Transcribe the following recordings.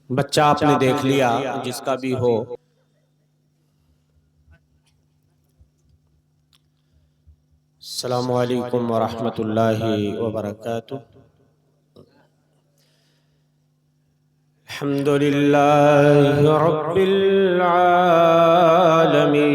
बच्चा आपने देख लिया, जिसका भी हो। अस्सलामु अलैकुम वरहमतुल्लाहि वबरकातुह। अल्हम्दुलिल्लाहि रब्बिल आलमीन।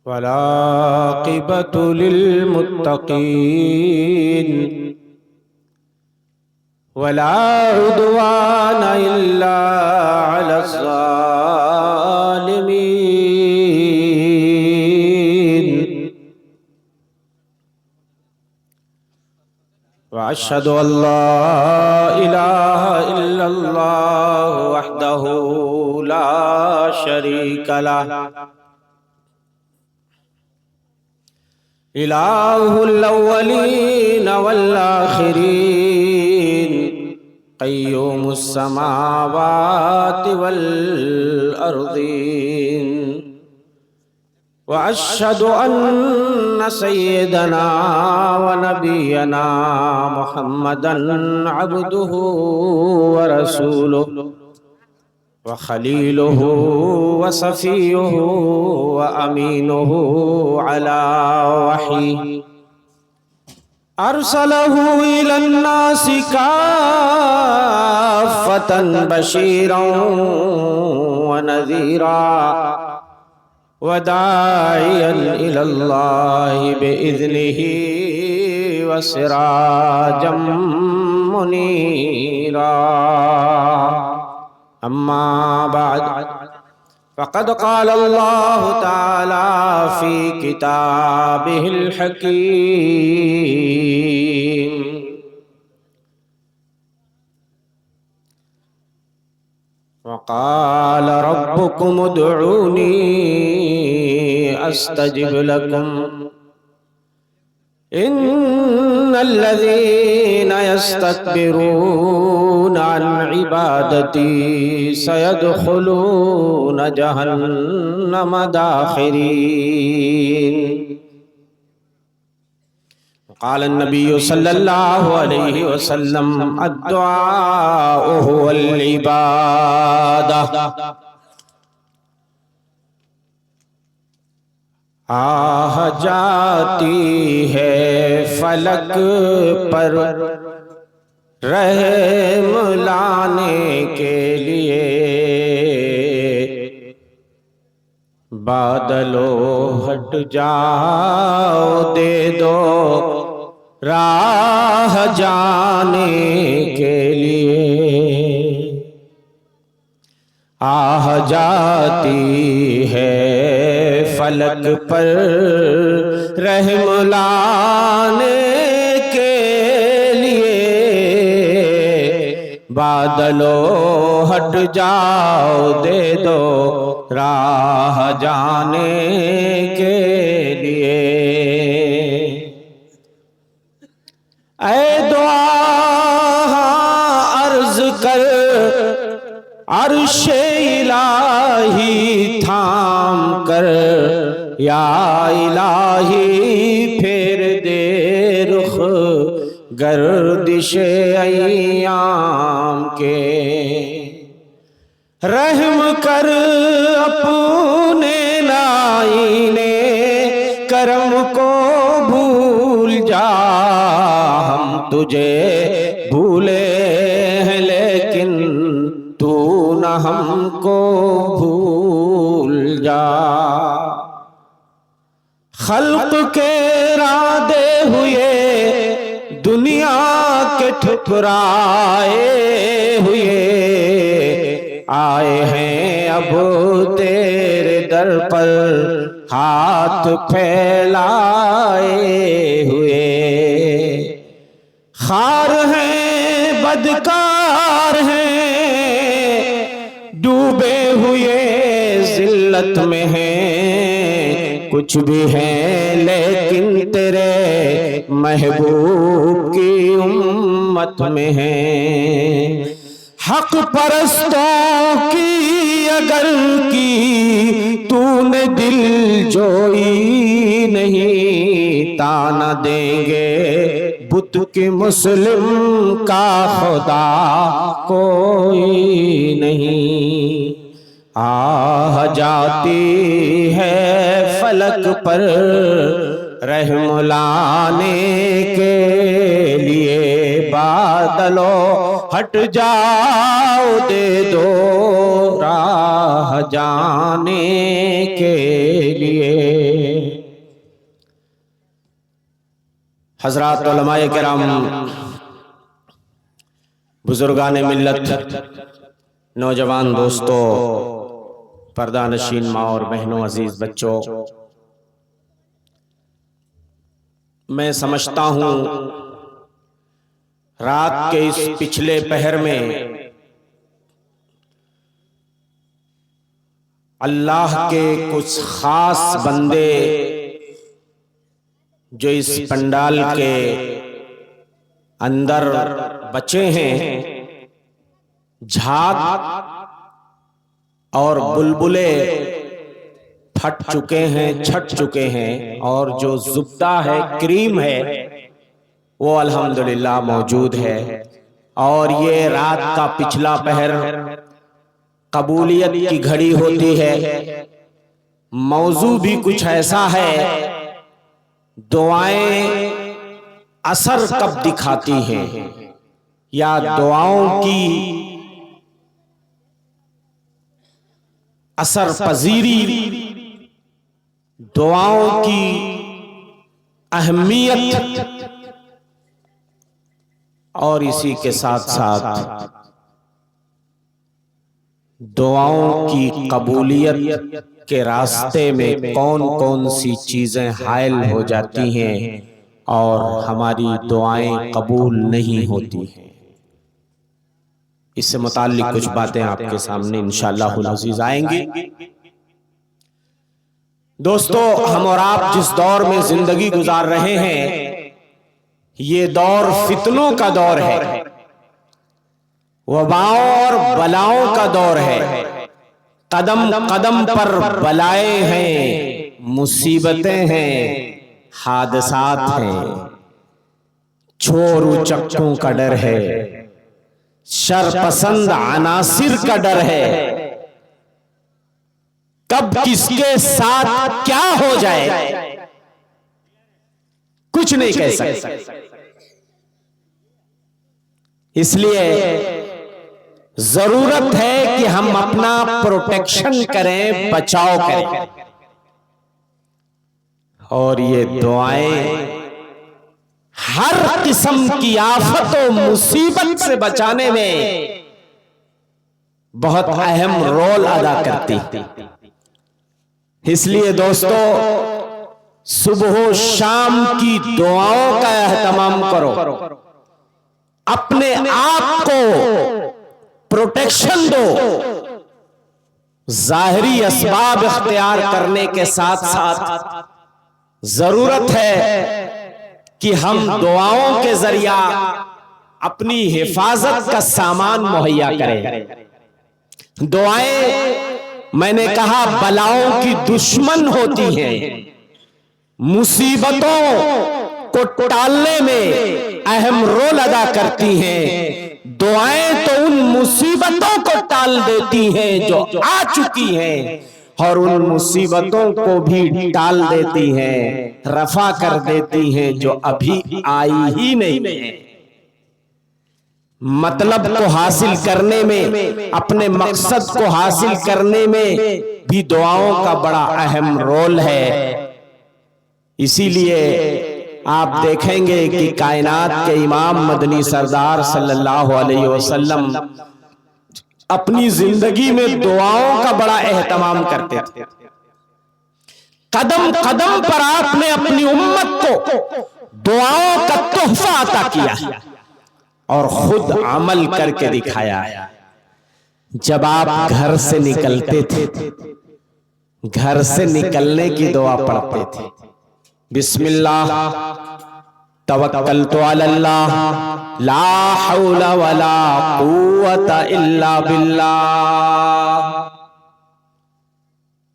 वलाक़िबतु लिल्मुत्तक़ीन वला उद्वान इल्ला अलज़्ज़ालिमीन। व अशहदु अल्ला इलाहा इल्लल्लाह वहदहु ला शरीक लह इलाहुल अव्वलीन वल आखिरीन क़य्यूमुस समावाति वल अर्ज़ीन। व अशहदु अन्न सय्यदना व नबियना मुहम्मदन अब्दुहु व रसूलुहु व खलीलुहु व सफ़ीयुहु व अमीनुहु अला वही अरसलहु इलन्नासि काफ़्फ़तन बशीरन व नज़ीरा व दाइयन इलल्लाहि बिइज़्निहि व सिराजम मुनीरा। अम्मा बाद फ़क़द क़ाल अल्लाहु तआला फ़ी किताबिहिल हकीम। वक़ाल रब्बुकुम उदऊनी अस्तजिब लकुम इन्नल्लज़ीना यस्तकबिरूना अन इबादती सयदखुलूना जहन्नम दाखिरीन। क़ाल नबिय्यु सल्लल्लाहु अलैहि वसल्लम अद्दुआउ हुवल इबादह। आह जाती है फलक पर रहम लाने के लिए, बादलों हट जाओ दे दो राह जाने के लिए। आह जाती है फलक पर रहम लाने के लिए, बादलों हट जाओ दे दो राह जाने के लिए। ऐ दुआ अर्ज कर अर्शे इलाही थाम कर, या इलाही फेर दे रुख गर्दिशे अय्याम के। रहम कर अपने लाइने करम को भूल जा, हम तुझे भूले हैं लेकिन तू न हमको भूल जा। खल्क के रादे हुए दुनिया के ठुकराए हुए, आए हैं अब तेरे दर पर हाथ फैलाए हुए। खार हैं बदकार हैं डूबे हुए जिल्लत में हैं, कुछ भी हैं लेकिन तेरे महबूब की उम्मत में हैं। हक परस्तों की अगर की तूने दिल जोई नहीं, ताना देंगे बुत के मुस्लिम का खुदा कोई नहीं। आह जाती है फलक पर रहम लाने के लिए, बादलों हट जाओ दे दो राह जाने के लिए। हजरात उलमाए किराम, बुजुर्गान मिल्लत, नौजवान दोस्तों, पर्दा नशीन माँ और बहनों, अजीज बच्चों, मैं समझता हूं रात के इस पिछले पहर में अल्लाह के कुछ खास बंदे जो इस पंडाल के अंदर बचे हैं, झाग और बुलबुले फट चुके हैं, छट चुके हैं, और जो जुब्दा है, क्रीम है, वो अल्हम्दुलिल्लाह मौजूद है। और ये रात का पिछला पहर कबूलियत की घड़ी होती है। मौजू भी कुछ ऐसा है, दुआएं असर कब दिखाती हैं, या दुआओं की असर पजीरी, दुआओं की अहमियत, और इसी के साथ साथ दुआओं की कबूलियत के रास्ते में कौन कौन सी चीजें हायल हो जाती हैं और हमारी दुआएं कबूल नहीं होती हैं। इससे मुताल्लिक कुछ बातें आपके सामने इंशाअल्लाह अज़ीज़ आएंगी। दोस्तों, हम और आप जिस दौर में जिंदगी गुजार रहे हैं, ये दौर फितनों का दौर है, वबाओं और बलाओं का दौर है। कदम कदम पर बलाएं हैं, मुसीबतें हैं, हादसात हैं, चोर उचक्कों का डर है, शरपसंद अनासिर का डर है। कब किसके साथ क्या हो जाए कुछ नहीं कह सकते। इसलिए जरूरत है कि हम अपना प्रोटेक्शन करें, बचाव करें। और ये दुआएं हर किस्म की आफत और मुसीबत से बचाने में बहुत अहम रोल अदा करती। इसलिए दोस्तों, सुबह शाम की दुआओं का एहतमाम करो, अपने आप को प्रोटेक्शन दो। जाहिरी असबाब इख्तियार करने के साथ साथ जरूरत है कि हम दुआओं के जरिया अपनी हिफाजत का सामान मुहैया करें। दुआएं, मैंने कहा, बलाओं की दुश्मन होती हैं, मुसीबतों को टालने में अहम रोल अदा करती हैं। दुआएं तो उन मुसीबतों को टाल देती हैं जो आ चुकी हैं, और उन मुसीबतों को भी टाल देती हैं, रफा कर देती हैं जो अभी आई ही नहीं है। मतलब को हासिल करने में, अपने मकसद को हासिल करने में भी दुआओं का बड़ा अहम रोल है। इसीलिए आप देखेंगे कि कायनात के इमाम मदनी सरदार सल्लल्लाहु अलैहि वसल्लम अपनी जिंदगी में दुआओं का बड़ा एहतमाम करते थे। कदम कदम पर आपने अपनी उम्मत को दुआओं का तोहफा अता किया और खुद अमल करके दिखाया। जब आप घर से निकलते थे, घर से निकलने की दुआ पढ़ते थे, बिस्मिल्लाह तवक्कलतु अलल्लाह ला हौला वला कुव्वता इल्ला बिल्लाह।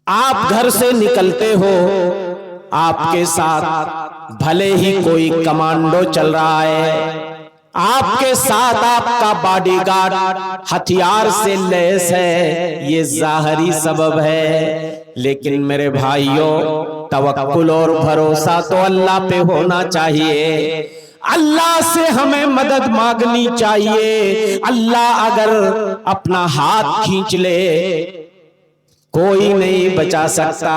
आप घर से निकलते हो, आपके साथ भले ही कोई कमांडो चल रहा है, आपके साथ आपका बॉडीगार्ड हथियार से लैस है, ये जाहिरी सबब है, लेकिन मेरे भाइयों तवक्कुल और भरोसा तो अल्लाह पे होना चाहिए। अल्लाह से हमें मदद मांगनी चाहिए। अल्लाह अगर अपना हाथ खींच ले कोई नहीं बचा सकता।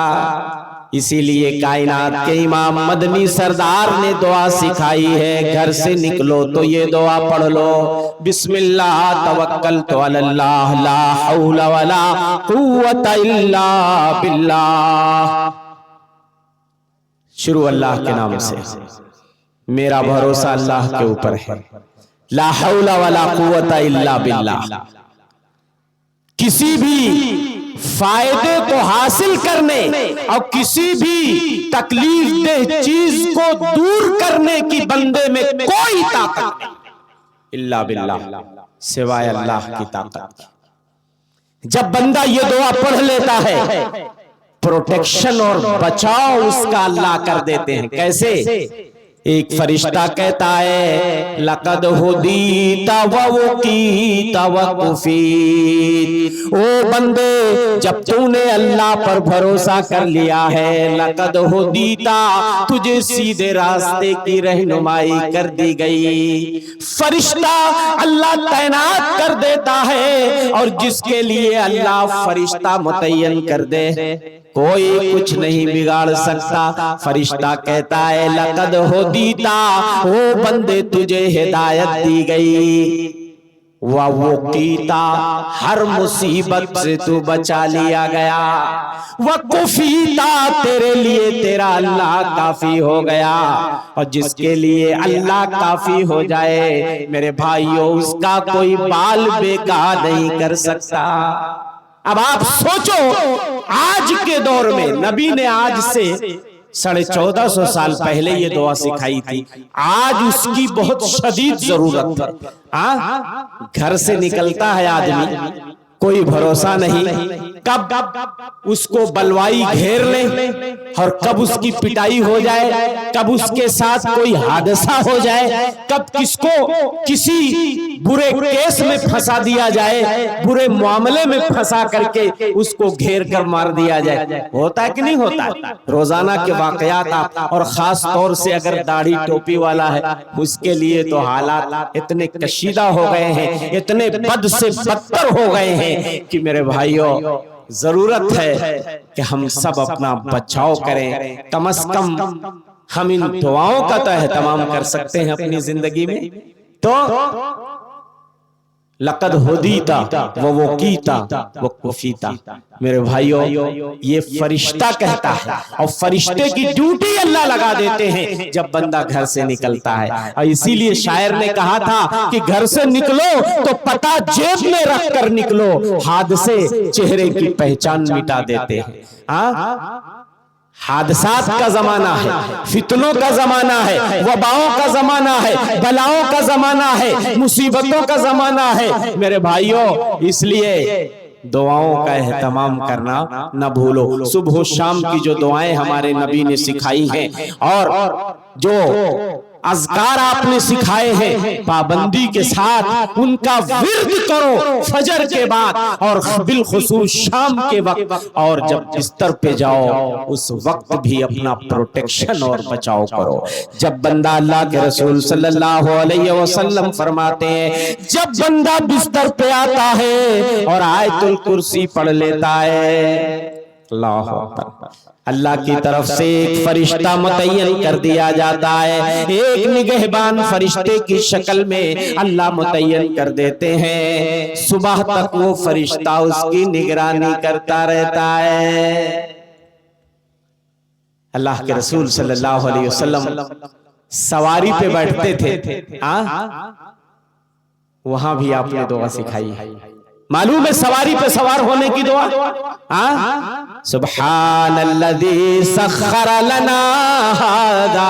इसीलिए कायनात के इमाम मदनी सरदार ने दुआ सिखाई है, घर से निकलो तो ये दुआ पढ़ लो, बिस्मिल्लाह तवक्कलतु अलल्लाह ला हौला वला कुव्वता इल्ला बिल्लाह। शुरू अल्लाह के नाम से, मेरा भरोसा अल्लाह के ऊपर है, ला हौला वला कुव्वता इल्ला बिल्लाह। किसी भी फायदे को हासिल करने और किसी भी तकलीफ दे चीज को दूर करने की बंदे में कोई ताकत नहीं इल्ला बिल्लाह, सिवाय अल्लाह की ताकत। जब बंदा ये दुआ पढ़ लेता है, प्रोटेक्शन और बचाव उसका अल्लाह कर देते हैं। कैसे? एक फरिश्ता कहता है लक़द हुदीता व वक़ीता व कुफ़ीत। ओ बंदे, जब तूने अल्लाह पर भरोसा कर लिया है, लक़द हुदीता, तुझे सीधे रास्ते की रहनुमाई कर दी गई। फरिश्ता अल्लाह तैनात कर देता है, और जिसके लिए अल्लाह फरिश्ता मुतय्यन कर दे कोई कुछ नहीं बिगाड़ सकता। फरिश्ता कहता है लक़द हुदीता, ओ बंदे तुझे हिदायत दी गई, व वक़ीता, हर मुसीबत से तू बचा लिया गया, व कुफ़ीता, तेरे लिए तेरा अल्लाह काफी हो गया। और जिसके लिए अल्लाह काफी हो जाए मेरे भाइयों, उसका कोई बाल बेकार नहीं कर सकता। अब आप सोचो, आज के दौर में नबी ने आज से 1450 साल पहले ये दुआ सिखाई थी, आज उसकी बहुत शदीद जरूरत है। घर से निकलता है आदमी, कोई भरोसा नहीं कब उसको बलवाई घेर ले और कब उसकी पिटाई हो जाए, कब उसके साथ कोई हादसा हो जाए, कब किसको किसी बुरे केस में फंसा दिया जाए, बुरे मामले में फंसा करके उसको घेर कर मार दिया जाए। होता है कि नहीं होता? रोजाना के वाकयात आप, और खास तौर से अगर दाढ़ी टोपी वाला है, उसके लिए तो हालात इतने कशीदा हो गए हैं, इतने बद से बदतर हो गए हैं कि मेरे भाइयों जरूरत है कि हम सब अपना बचाव करें। कम से कम हम इन दुआओं का तो एहतमाम कर सकते हैं अपनी जिंदगी में। तो लक़द हुदीता व वक़ीता व कुफ़ीता, मेरे भाइयों ये फरिश्ता कहता है, और फरिश्ते की ड्यूटी अल्लाह लगा देते हैं जब बंदा घर से निकलता है। और इसीलिए शायर ने कहा था कि घर से निकलो तो पता जेब में रख कर निकलो, हादसे चेहरे की पहचान मिटा देते हैं। हादसात का जमाना है, फितनों का जमाना है, वबाओं का जमाना है, बलाओं का जमाना है, मुसीबतों का जमाना है मेरे भाइयों। इसलिए दुआओं का एहतमाम करना न भूलो। सुबह शाम की जो दुआएं हमारे नबी ने सिखाई हैं, और जो अज़कार आपने सिखाए हैं, पाबंदी के साथ उनका विर्द करो फजर के बाद और बिलखुसूस शाम के वक्त, और जब बिस्तर पे जाओ उस वक्त भी अपना प्रोटेक्शन और बचाव करो। जब बंदा, अल्लाह के रसूल सल्लल्लाहु अलैहि वसल्लम फरमाते हैं, जब बंदा बिस्तर पे आता है और आयतुल कुर्सी पढ़ लेता है, अल्लाह अकबर, अल्लाह की तरफ से एक फरिश्ता मुतय्यन कर दिया जाता है। एक निगहबान फरिश्ते की शक्ल में अल्लाह मुतय्यन कर देते हैं। सुबह तक वो फरिश्ता उसकी निगरानी करता रहता है। अल्लाह के रसूल सल्लल्लाहु अलैहि वसल्लम सवारी पे बैठते थे, वहां भी आपने दुआ सिखाई है। मालूम है सवारी पे सवार होने की दुआ? हाँ, सुब्हानल्लज़ी सख्खर लना हादा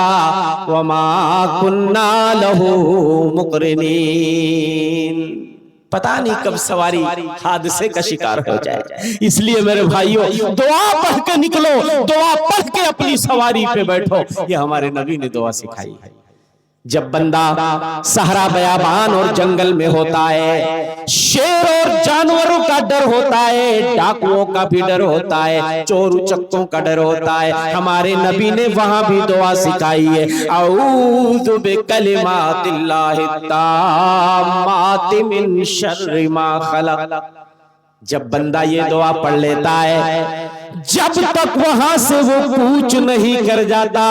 वमा कुन्ना लहू मुक़रिनीन। पता नहीं कब सवारी हादसे का शिकार हो जाए, इसलिए मेरे भाइयों दुआ पढ़ के निकलो, दुआ पढ़ के अपनी सवारी पे बैठो। ये हमारे नबी ने दुआ सिखाई है। जब बंदा सहरा बयाबान और जंगल में होता है, शेर और जानवरों का डर होता है, डाकुओं का भी डर होता है, चोर उचक्कों का डर होता है, हमारे नबी ने वहां भी दुआ सिखाई है, औज़ु बिकलिमातिल्लाहि ताम्माति मिन शर्रि मा खलक। जब बंदा ये दुआ पढ़ लेता है, जब तक वहां से वो कूच नहीं कर जाता,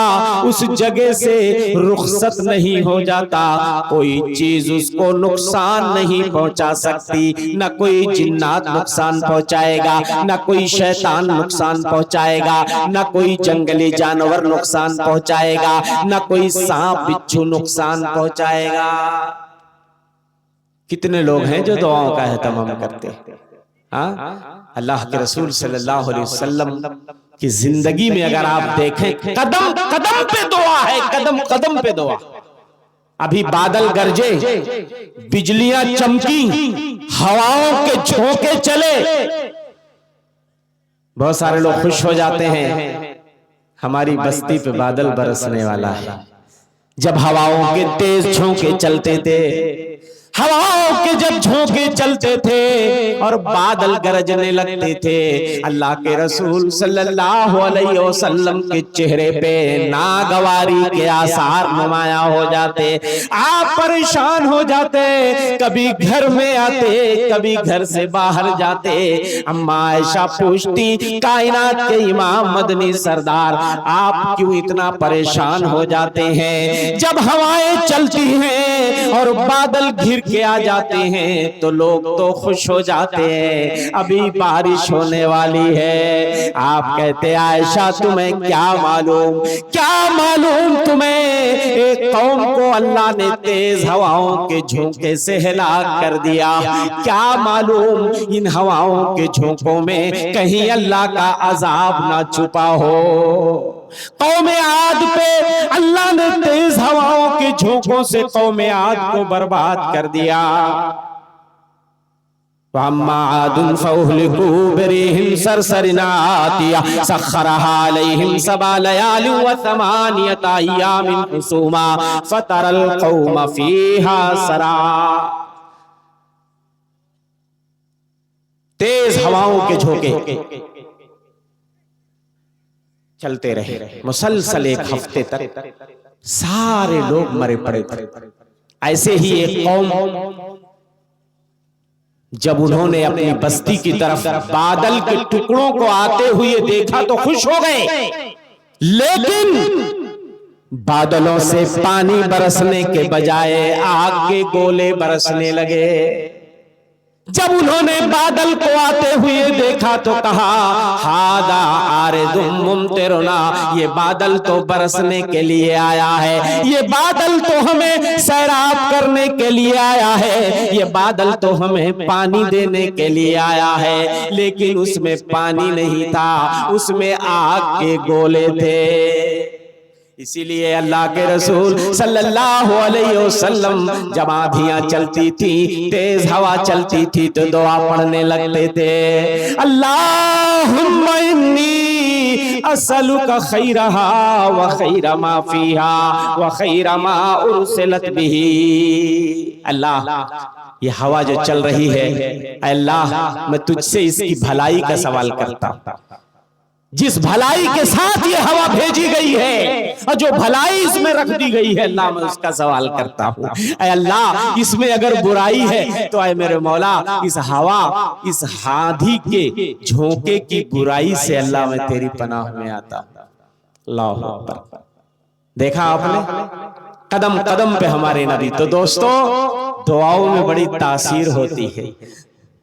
उस जगह से रुखसत नहीं हो जाता, कोई चीज उसको नुकसान नहीं पहुंचा सकती। न कोई जिन्नात नुकसान पहुंचाएगा, न कोई शैतान नुकसान पहुंचाएगा, न कोई जंगली जानवर नुकसान पहुंचाएगा, न कोई सांप बिच्छू नुकसान पहुंचाएगा। कितने लोग हैं जो दुआओं का एहतमाम करते हैं? अल्लाह के रसूल सल्लल्लाहु अलैहि वसल्लम की जिंदगी में अगर आप देखें, कदम कदम पे दुआ है, कदम कदम पे दुआ। अभी बादल गरजे, बिजलियां चमकी, हवाओं के झोंके चले, बहुत सारे लोग खुश हो जाते हैं, हमारी बस्ती पे बादल बरसने वाला है। जब हवाओं के तेज झोंके चलते थे, हवाओं के जब झोंके चलते थे और बादल गरजने लगते थे, अल्लाह के रसूल सल्लल्लाहु अलैहि वसल्लम के चेहरे पे नागवारी के आसार नुमाया हो जाते। आप परेशान हो जाते, कभी घर में आते, कभी घर से बाहर जाते। अम्मा आयशा पूछती, कायनात के इमाम मदनी सरदार, आप क्यों इतना परेशान हो जाते हैं? जब हवाएं चलती हैं और बादल घिर के आ जाते हैं तो लोग तो खुश हो जाते हैं, अभी बारिश होने वाली है। आप कहते, आयशा तुम्हें क्या मालूम, क्या मालूम तुम्हें, एक कौम को अल्लाह ने तेज हवाओं के झोंके से हिलाक कर दिया, क्या मालूम इन हवाओं के झोंकों में कहीं अल्लाह का अजाब ना छुपा हो। कौम आद पे अल्लाह ने तेज हवाओं के झोंकों से कौम आद को बर्बाद कर दिया। वअम्मा आदुन फउहलिकू बिरिहिम सरसरिन आतिया सख्खरहा अलैहिम सबा लयालिन व समानियता अय्यामिन हुसूमा फतरल कौम फीहा सरा। तेज हवाओं के झोंके चलते रहे मुसलसल एक हफ्ते तक, सारे लोग मरे पड़े थे। ऐसे ही एक कौम, जब उन्होंने अपनी बस्ती की तरफ बादल के टुकड़ों को आते हुए देखा तो खुश हो गए, लेकिन बादलों से पानी बरसने के बजाय आग के गोले बरसने लगे। जब उन्होंने बादल को आते हुए देखा तो कहा, हादा आरिदुम मुमतिरुना, ये बादल तो बरसने के लिए आया है, ये बादल तो हमें सैराब करने के लिए आया है, ये बादल तो हमें पानी देने के लिए आया है। लेकिन उसमें पानी नहीं था, उसमें आग के गोले थे। इसीलिए अल्लाह के रसूल सल्लल्लाहु अलैहि वसल्लम जब आंधियां चलती थी, तेज हवा चलती थी तो दुआ पढ़ने लगते थे, अल्लाहुम्मा इन्नी असअलुका खैरहा व खैर मा फीहा व खैर मा उरसिलत बिही। अल्लाह, ये हवा जो चल रही है, अल्लाह मैं तुझसे इसकी भलाई का सवाल करता हूं। जिस भलाई के साथ ये हवा भेजी गई है और जो भलाई इसमें रख दी गई है, अल्लाह मैं उसका सवाल करता हूँ। ऐ अल्लाह, इसमें अगर बुराई है तो ऐ मेरे मौला, इस हवा, इस आंधी के झोंके की बुराई से अल्लाह मैं तेरी पनाह में आता हूँ। अल्लाहु अकबर। देखा आपने, कदम कदम पे हमारे नबी। तो दोस्तों, दुआओं में बड़ी तासीर होती है।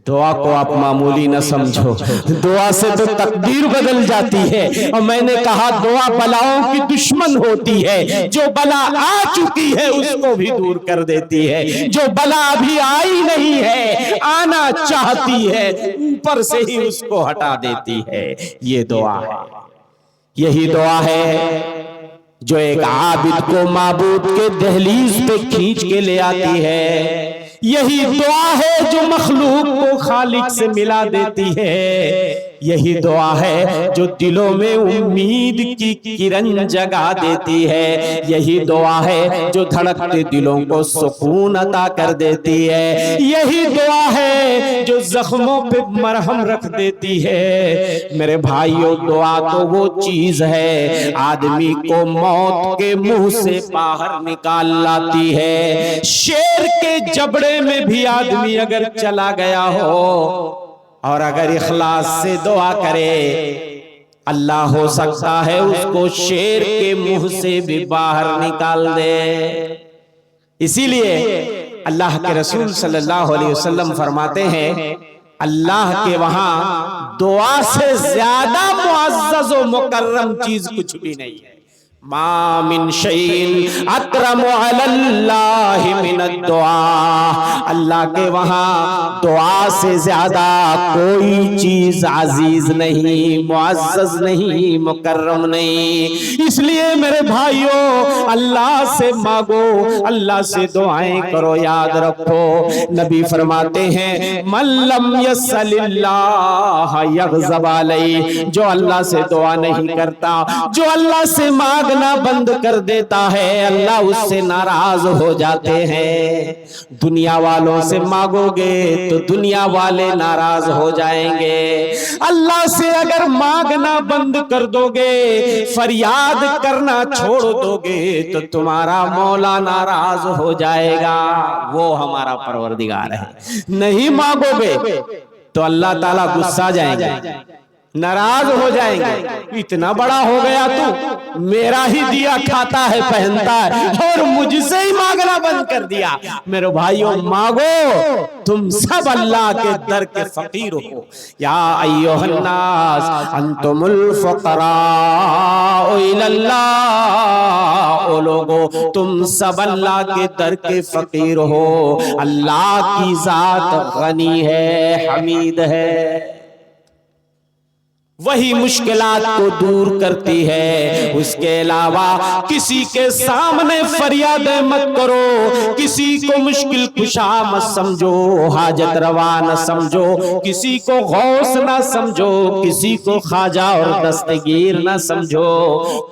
दुआ को आप मामूली न समझो, दुआ से तो तकदीर बदल जाती है। और मैंने कहा दुआ बलाओं की दुश्मन होती है, जो बला आ चुकी है उसको भी दूर कर देती है, जो बला अभी आई नहीं है आना चाहती है ऊपर से ही उसको हटा देती है। ये दुआ है, यही दुआ है जो एक आबिद को माबूद के दहलीज पे खींच के ले आती है। यही दुआ है जो मखलूक को खालिक से मिला देती है। यही दुआ है जो दिलों में उम्मीद की किरण जगा देती है। यही दुआ है जो धड़कते दिलों को सुकून अता कर देती है। यही दुआ है जो जख्मों पे मरहम रख देती है। मेरे भाइयों, दुआ तो वो चीज है आदमी को मौत के मुंह से बाहर निकाल लाती है। शेर के जबड़े में भी आदमी अगर चला गया हो और अगर इखलास से दुआ करे, अल्लाह हो सकता है उसको शेर के मुंह से भी बाहर निकाल दे। इसीलिए अल्लाह के रसूल सल्लल्लाहु अलैहि वसल्लम फरमाते हैं, अल्लाह के वहां दुआ से ज्यादा मुअज़्ज़ज़ व मुकर्रम चीज कुछ भी नहीं है। मा मिन शैइन अकरमु अलल्लाहि मिनद दुआ। अल्लाह के वहां दुआ से ज्यादा कोई चीज अजीज नहीं, मुअज़्ज़ज़ नहीं, मुकर्रम नहीं। इसलिए मेरे भाइयों, अल्लाह से मांगो, अल्लाह से दुआएं करो। याद रखो, नबी फरमाते हैं, मन लम यसअलिल्लाह यग़ज़ब अलैहि। जो अल्लाह से दुआ नहीं करता, जो अल्लाह से मांग ना बंद कर देता है, अल्लाह उससे नाराज हो जाते हैं। दुनिया वालों से मांगोगे तो दुनिया वाले नाराज हो जाएंगे। अल्लाह से अगर मांगना बंद कर दोगे, फरियाद करना छोड़ दोगे, तो तुम्हारा मौला नाराज हो जाएगा। वो हमारा परवरदिगार है। नहीं मांगोगे तो अल्लाह ताला गुस्सा जाएंगे, नाराज हो जाएंगे। इतना बड़ा हो गया तू, मेरा ही दिया खाता है, पहनता है, और मुझसे ही मांगना बंद कर दिया। मेरे भाइयों, मांगो, तुम सब अल्लाह के दर के फकीर हो। या अय्युहन्नास अंतुमुल फुक़राउ इलल्लाह। ओ लोगो, तुम सब अल्लाह के दर के फकीर हो। अल्लाह की जात गनी है, हमीद है, वही मुश्किलात को दूर करती है। उसके अलावा किसी के सामने फरियाद मत करो, किसी को मुश्किल कुशा मत समझो, हाजत रवा न समझो, किसी को गौस न समझो, किसी को ख्वाजा और दस्तगीर न समझो।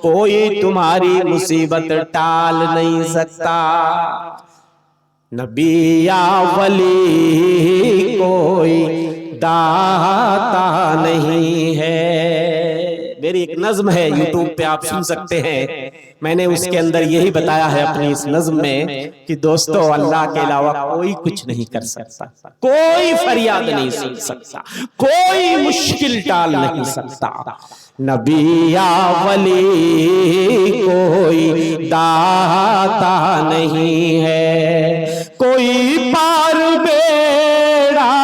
कोई तुम्हारी मुसीबत टाल नहीं सकता। नबी या वली कोई दाता नहीं है। मेरी एक नज्म है, यूट्यूब पे आप सुन सकते हैं। मैंने उसके अंदर यही बताया है अपनी इस नज्म में कि दोस्तों, अल्लाह के अलावा कोई कुछ नहीं कर सकता, कोई फरियाद नहीं सुन सकता, कोई मुश्किल टाल नहीं सकता। नबी या वली कोई दाता नहीं है, कोई पार बेड़ा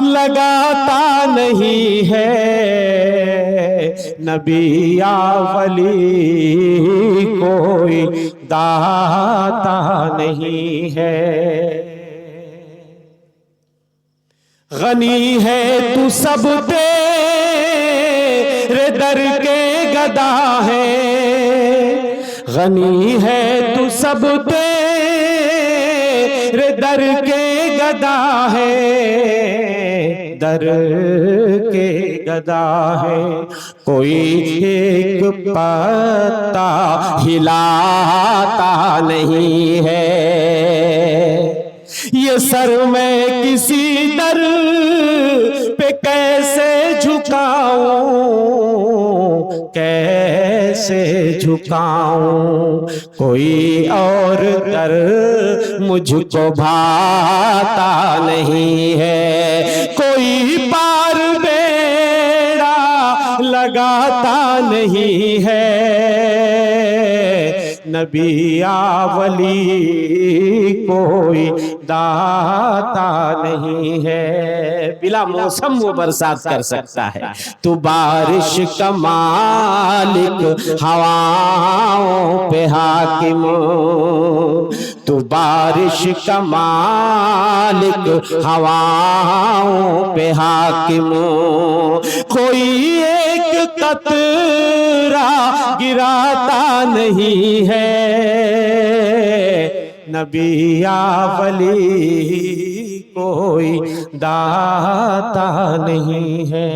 लगाता नहीं है। नबी या वली कोई दाता नहीं है। गनी है तू सब तेरे दर के गदा है, गनी है तू सब तेरे दर के गदा है, दर के गदा है। कोई एक पत्ता हिलाता नहीं है। ये सर में किसी दर पे कैसे झुकाऊं, कैसे झुकाऊं। कोई और दर मुझको भाता नहीं है, कोई पार बेड़ा लगाता नहीं है। नबी या वली कोई दाता नहीं है। बिला मौसम वो बरसात कर सकता है। तू बारिश का मालिक हवाओं पे हाकिम, तू बारिश का मालिक हवाओं पे हाकिम, कोई एक कतरा गिराता नहीं है, नबी या वली कोई दाता नहीं है।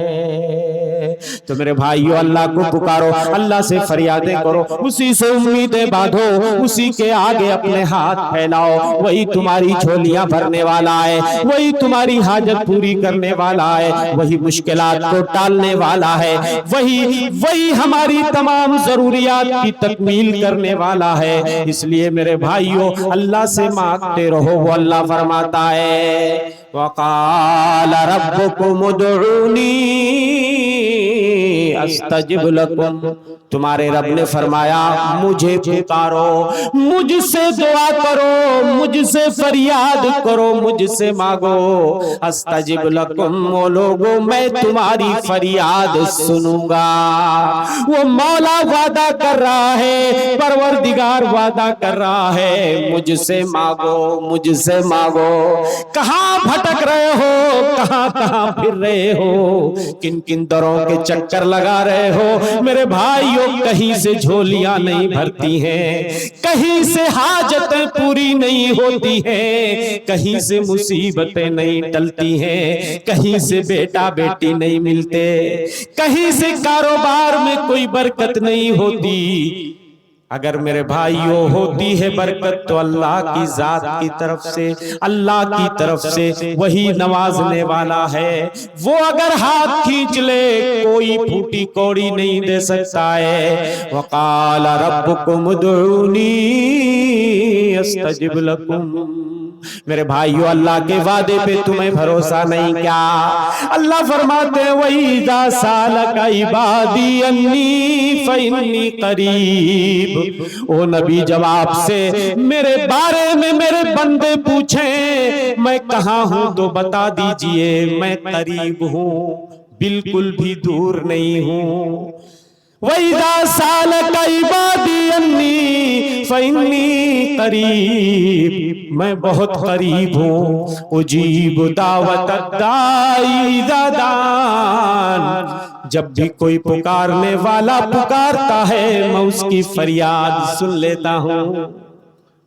तो मेरे भाइयों, अल्लाह को पुकारो, अल्लाह से फरियादें करो, उसी से उम्मीदें बांधो, उसी के आगे अपने हाथ फैलाओ। वही तुम्हारी झोलियां भरने वाला है, वही तुम्हारी हाजत पूरी करने वाला है, वही मुश्किलात को टालने वाला है, वही हमारी तमाम जरूरियात की तकमील करने वाला है। इसलिए मेरे भाइयों, अल्लाह से मांगते रहो। वो अल्लाह फरमाता है वक़ाल रब्बुकुम उदऊनी अस्तजिब लकुम, तुम्हारे रब ने फरमाया मुझे पुकारो, मुझसे दुआ करो, मुझसे फरियाद करो, मुझसे मांगो। अस्तजिब लकुम, वो लोगों मैं तुम्हारी फरियाद सुनूंगा। वो मौला वादा कर रहा है, परवरदिगार वादा कर रहा है, मुझसे मांगो, मुझसे मांगो। कहां भटक रहे हो, कहां कहां फिर रहे हो, किन किन दरों के चक्कर लगा रहे हो मेरे भाइयों, कहीं से झोलियां नहीं भरती हैं, कहीं से हाजतें पूरी नहीं होती हैं, कहीं से मुसीबतें नहीं टलती हैं, कहीं से बेटा बेटी नहीं मिलते, कहीं से कारोबार में कोई बरकत नहीं होती। अगर मेरे भाइयों होती है बरकत तो अल्लाह की जात की तरफ से, अल्लाह की तरफ से, वही नवाजने वाला है। वो अगर हाथ खींच ले कोई फूटी कौड़ी नहीं दे सकता है। वक़ाल रब्बुकुम उदऊनी अस्तजिब लकुम। मेरे भाइयों, अल्लाह के वादे पे तुम्हें भरोसा नहीं क्या? अल्लाह फरमाते हैं वइज़ा सालका इबादी अन्नी फइन्नी करीब। ओ नबी, जब आपसे मेरे बारे में मेरे बंदे पूछें मैं कहाँ हूं तो बता दीजिए मैं करीब हूं, बिल्कुल भी दूर नहीं हूं। वइज़ा सालका इबादी अन्नी फइन्नी करीब, मैं बहुत करीब हूँ। उजीब दावत दाई इज़ा दान, जब भी कोई पुकारने वाला पुकारता है मैं उसकी फरियाद सुन लेता हूँ,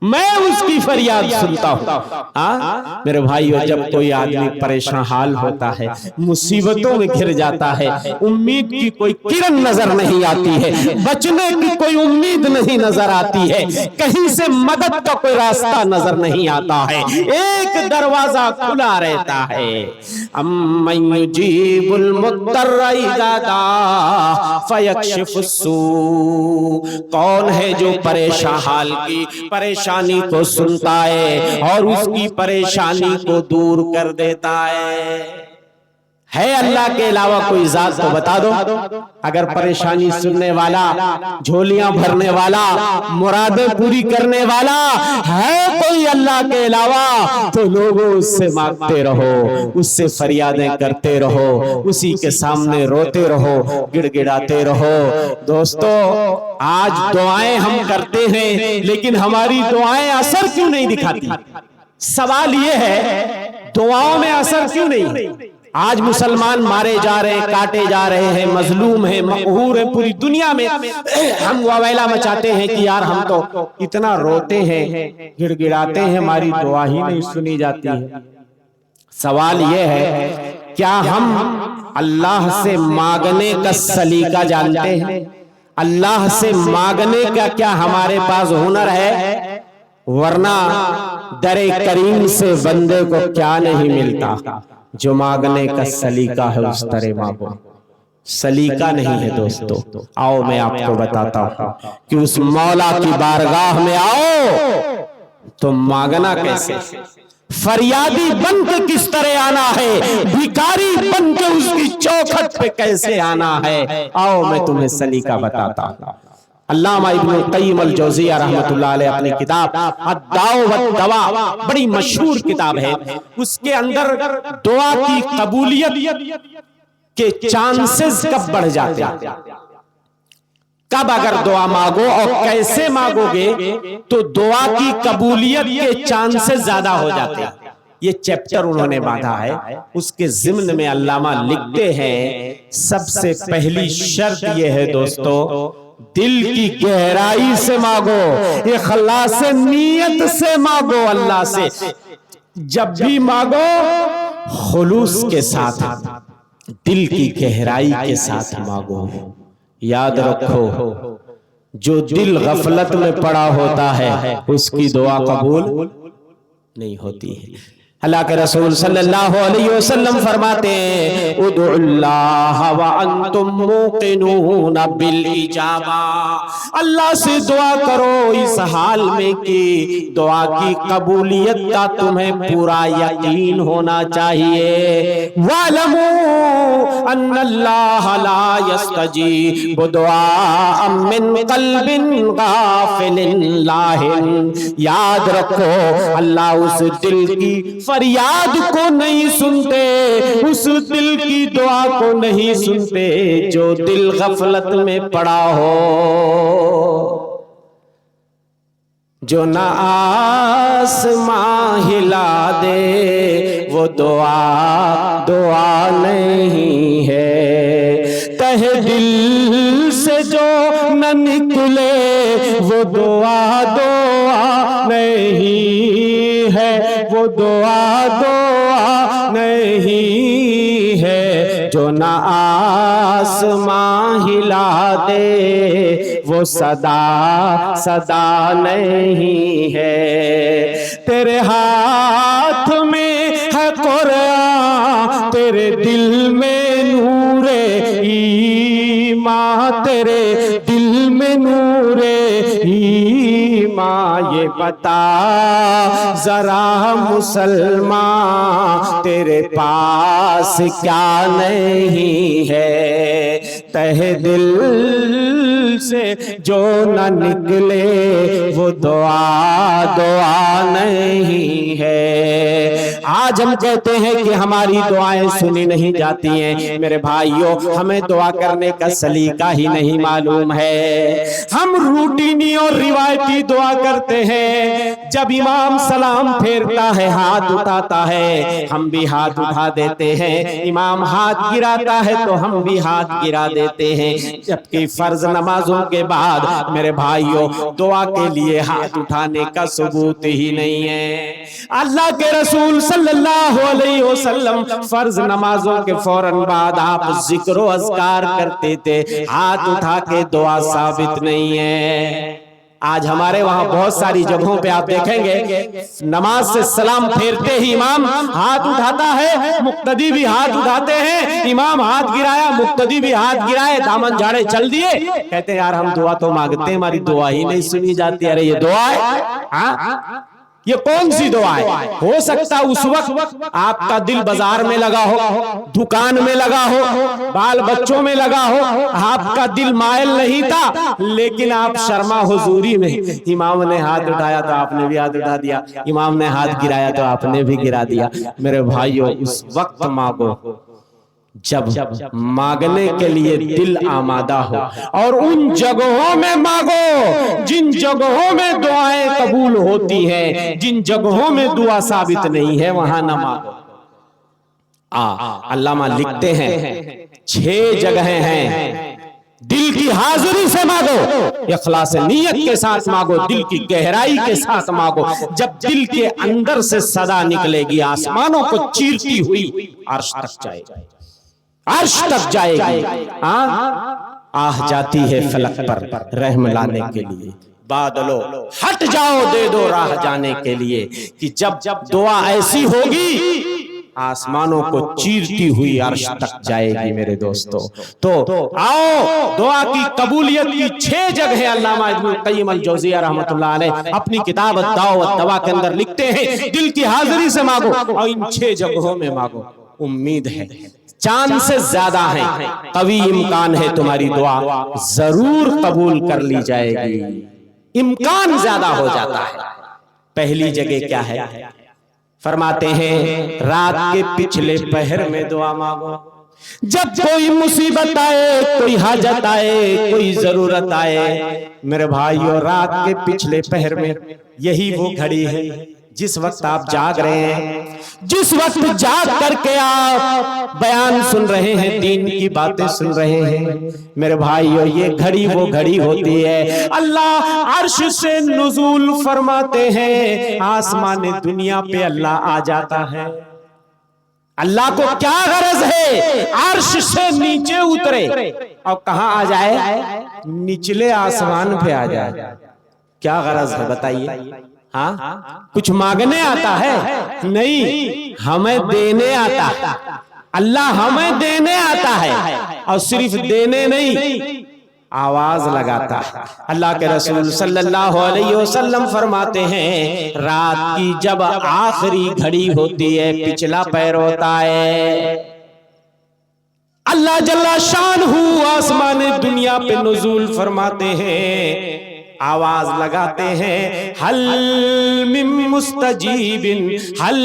मैं उसकी फरियाद सुनता हूँ। मेरे भाइयों, जब कोई आदमी परेशान हाल होता है, मुसीबतों में घिर जाता है, उम्मीद की कोई किरण नजर नहीं आती है, बचने की कोई उम्मीद नहीं नजर आती है, कहीं से मदद का कोई रास्ता नजर नहीं आता है, एक दरवाजा खुला रहता है। अम्मन युजीबुल मुत्तर्रा इज़ा दा फयक्शिफुस्सू, कौन है जो परेशान हाल की परेशानी को सुनता है और उसकी परेशानी को दूर कर देता है अल्लाह के अलावा कोई जात तो बता दो। अगर परेशानी सुनने वाला, झोलियां भरने वाला, मुरादें पूरी करने वाला है कोई अल्लाह के अलावा तो लोगों उससे मांगते रहो, उससे फरियादें करते रहो, उसी के सामने रोते रहो, गिड़गिड़ाते रहो। दोस्तों, आज दुआएं हम करते हैं लेकिन हमारी दुआएं असर क्यों नहीं दिखाती? सवाल यह है, दुआओं में असर क्यों नहीं? आज मुसलमान मारे जा रहे हैं, काटे जा रहे हैं, मजलूम हैं, मकहूर हैं, पूरी दुनिया में हम ववेला मचाते हैं कि यार हम तो इतना रोते हैं, गिड़गिड़ाते हैं, हमारी दुआ ही नहीं सुनी जाती है। सवाल यह है, क्या हम अल्लाह से मांगने का सलीका जानते हैं? अल्लाह से मांगने का क्या हमारे पास हुनर है? वरना दरे करीम से बंदे को क्या नहीं मिलता? जो मांगने का सलीका है उस तरह मांगो। सलीका नहीं है दोस्तों। आओ मैं आपको बताता हूं कि उस मौला की बारगाह में आओ तो मांगना कैसे, फरियादी बन के किस तरह आना है, भिखारी बन के उसकी चौखट पे कैसे आना है। आओ मैं तुम्हें सलीका बताता हूं। अल्लामा इब्नुल क़य्यिम अल जौज़िया रहमतुल्लाह अलैह अपनी किताब अद्दाव वद्दवा, बड़ी मशहूर किताब है, उसके अंदर दुआ की कबूलियत के चांसेस कब बढ़ जाते हैं, कब अगर दुआ मांगो और कैसे मांगोगे तो दुआ की कबूलियत के चांसेस ज्यादा हो जाते हैं। ये चैप्टर उन्होंने बांधा है। उसके ज़िम्न में अल्लामा लिखते हैं, सबसे पहली शर्त ये है दोस्तों, दिल की गहराई से मांगो, इखलास नियत से मांगो अल्लाह से। जब भी मांगो खुलूस के साथ, दिल की गहराई के साथ मांगो। याद रखो, जो दिल गफलत में पड़ा होता है उसकी दुआ कबूल नहीं होती है। अल्लाह के रसूल सल्लल्लाहु अलैहि वसल्लम फरमाते हैं, उदुल्लाह व अंतुम मुक़िनून बिल इजाबा, अल्लाह से दुआ करो इस हाल में कि दुआ की कबूलियत का तुम्हें पूरा यकीन होना चाहिए। वालमू अन्नल्लाह ला यस्तजीबु दुआ मिन क़ल्बिन गाफिलिन लाहिन, याद रखो अल्लाह उस दिल की फरियाद को नहीं सुनते, उस दिल की दुआ को नहीं सुनते जो दिल गफलत में पड़ा हो, जो ना आसमां हिला दे वो दुआ दुआ नहीं है। तहे दिल से जो न निकले वो दुआ दुआ नहीं है, वो दुआ दुआ नहीं है। जो ना आसमां हिला दे वो सदा सदा नहीं है। तेरे हाथ में है कुरान, तेरे दिल में नूरे ईमान, तेरे दिल में नूरे ईमान। ये बता जरा मुसलमान, तेरे पास क्या नहीं है। तहे दिल से जो न निकले वो दुआ दुआ नहीं है। आज हम कहते हैं कि हमारी दुआएं सुनी नहीं जाती हैं। मेरे भाइयों, हमें दुआ करने का सलीका ही नहीं मालूम है। हम रूटीनी और रिवायती दुआ करते हैं। जब इमाम सलाम फेरता है, हाथ उठाता है, हम भी हाथ उठा देते हैं। इमाम हाथ गिराता है तो हम भी हाथ गिरा देते हैं। जबकि फर्ज नमाजों के बाद मेरे भाइयों दुआ के लिए हाथ उठाने का सबूत ही नहीं है। अल्लाह के रसूल सल्लल्लाहु अलैहि वसल्लम फर्ज नमाजों के फौरन बाद आप जिक्र व अज़कार करते थे, हाथ उठा के दुआ साबित नहीं है। आज हमारे वहां बहुत सारी जगहों पे आप देखेंगे, नमाज से सलाम फेरते ही इमाम हाथ उठाता है, मुक्तदी भी हाथ उठाते हैं। इमाम हाथ गिराया, मुक्तदी भी हाथ गिराए, दामन झाड़े चल दिए, कहते हैं यार हम दुआ तो मांगते हैं, हमारी दुआ ही नहीं सुनी जाती। अरे ये दुआ है? हाँ, ये कौन सी दुआ है? हो सकता उस वक्त आपका दिल बाजार में लगा हो, दुकान में लगा हो, बाल बच्चों में लगा हो, आपका दिल मायल नहीं था, लेकिन आप शर्मा हुजूरी में इमाम ने हाथ उठाया तो आपने भी हाथ उठा दिया, इमाम ने हाथ गिराया तो आपने भी गिरा दिया। मेरे भाइयों, उस वक्त मांगो जब मांगने के लिए दिल आमादा हो, और उन जगहों में मांगो जिन जगहों में दुआएं कबूल होती हैं। जिन जगहों में दुआ साबित नहीं है वहां न मांगो। अल्लामा लिखते हैं 6 जगहें हैं। दिल की हाजिरी से मांगो, इखलास नियत के साथ मांगो, दिल की गहराई के साथ मांगो। जब दिल के अंदर से सदा निकलेगी, आसमानों को चीरती हुई अर्श तक जाएगी, अर्श तक जाएगी। आह जाती है फलक पर रहम लाने के लिए, बादलो हट जाओ दे दो राह जाने के लिए। कि जब दुआ ऐसी होगी आसमानों को चीरती हुई अर्श तक जाएगी। मेरे दोस्तों, तो आओ दुआ की कबूलियत की 6 जगह अल्लामा इब्नुल क़य्यिम अल जौज़िया रहमतुल्लाह अलैह अपनी किताब अद्दाव वद्दवा के अंदर लिखते हैं, दिल की हाजिरी से मांगो और इन 6 जगहों में मांगो। उम्मीद है चांद से ज्यादा हैं, कभी इम्कान है तुम्हारी दुआ जरूर कबूल कर ली जाएगी। इम्कान ज्यादा हो जाता है। पहली जगह क्या है? फरमाते हैं रात के पिछले पहर में दुआ मांगो। जब कोई मुसीबत आए, कोई हाजत आए, कोई जरूरत आए, मेरे भाइयों रात के पिछले पहर में यही वो घड़ी है जिस वक्त आप जाग रहे हैं, जिस वक्त जाग करके आप बयान सुन रहे हैं, दीन की बातें सुन रहे हैं, मेरे भाइयों ये घड़ी वो घड़ी होती है। अल्लाह अर्श से नुज़ूल फरमाते हैं, आसमान दुनिया पे अल्लाह आ जाता है। अल्लाह को क्या गरज है अर्श से नीचे उतरे और कहां आ जाए? निचले आसमान पे आ जाए। क्या गरज है बताइए? हाँ, कुछ मांगने आता है? नहीं, हमें देने आता है। अल्लाह हमें देने आता है और सिर्फ देने नहीं, आवाज लगाता है। अल्लाह के रसूल सल्लल्लाहु अलैहि वसल्लम फरमाते हैं रात की जब आखिरी घड़ी होती है, पिछला पैर होता है, अल्लाह जल्ला शानहू आसमान दुनिया पे नुज़ूल फरमाते हैं, आवाज लगाते हैं हल मिन मुस्तजीबिन हल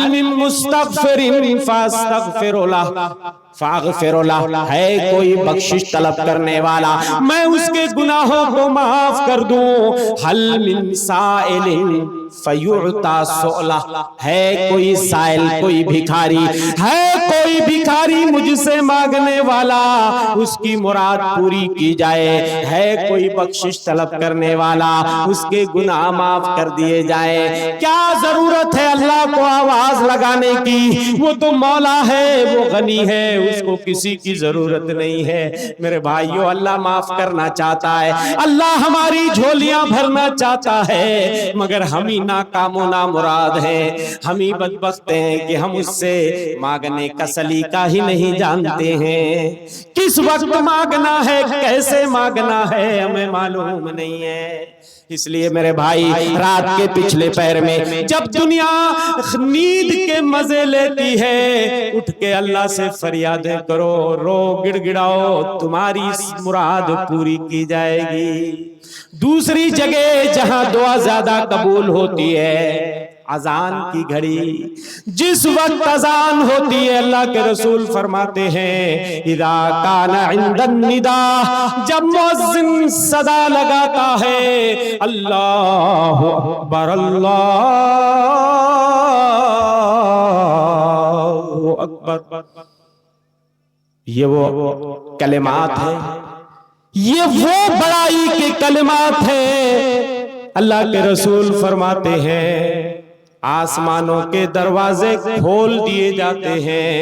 मिन मुस्तगफिरिन फागफिरुल्लाह, है कोई बख्शिश तलब करने वाला मैं उसके गुनाहों को माफ कर दूं। हल मिन साइलिन फयुअता सुअला, है कोई साइल, कोई भिखारी, है कोई भिखारी मुझसे मांगने वाला, उसकी मुराद पूरी की जाए। है कोई बख्शिश तलब करने वाला, उसके गुनाह माफ कर दिए जाए। क्या जरूरत है अल्लाह को आवाज लगाने की? वो तो मौला है, वो गनी है, उसको किसी की जरूरत नहीं है। मेरे भाइयों अल्लाह माफ करना चाहता है, अल्लाह हमारी झोलियां भरना चाहता है, मगर हम ही नाकामो ना मुराद है, हम ही बदबख्त हैं कि हम उससे मांगने का सलीका ही नहीं जानते हैं। किस वक्त मांगना है, कैसे मांगना है, हमें मालूम नहीं है। इसलिए मेरे भाई रात के पिछले पैर में जब दुनिया नींद के मजे लेती है, उठ के अल्लाह से फरियादें करो, रो गिड़गिड़ाओ, तुम्हारी मुराद पूरी की जाएगी। दूसरी जगह जहां दुआ ज्यादा कबूल होती है, अजान की घड़ी। जिस वक्त अजान होती है, अल्लाह के रसूल फरमाते हैं इदा काना इंदन निदा, जब मुअज्जिन सदा लगाता है अल्लाहु अकबर अल्लाहु अकबर, ये वो कलिमात है, ये वो बड़ाई के कलिमात हैं। अल्लाह के रसूल फरमाते हैं आसमानों के दरवाजे खोल दिए जाते हैं,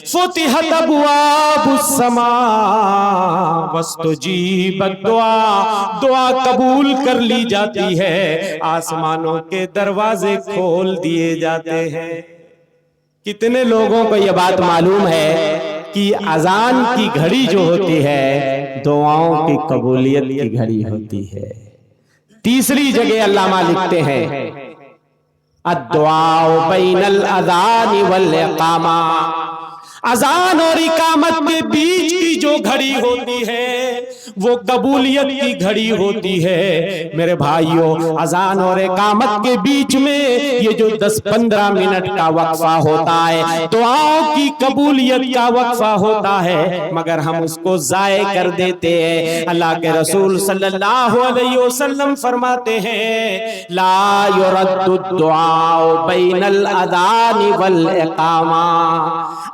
फुतिहत अबवाबुस समा वस्तुजीबत दुआ, दुआ कबूल कर ली जाती है, आसमानों के दरवाजे खोल दिए जाते हैं। कितने लोगों को यह बात मालूम है कि अजान की घड़ी जो होती है दुआओं की कबूलियत की घड़ी होती है। तीसरी जगह अल्लामा लिखते हैं अद्दुआ बैनल अज़ान वल इक़ामा, अजान और इकामत के बीच की जो घड़ी होती है वो कबूलियत की घड़ी होती है। मेरे भाइयों अजान और इकामत के बीच में ये जो 10-15 मिनट का वक्फा होता है, दुआओं की कबूलियत का वक्फा होता है, मगर हम उसको जाये कर देते हैं। अल्लाह के रसूल सल्लल्लाहु अलैहि वसल्लम फरमाते हैं ला युरद्दु दुआ बैनल अज़ान वल इक़ामा,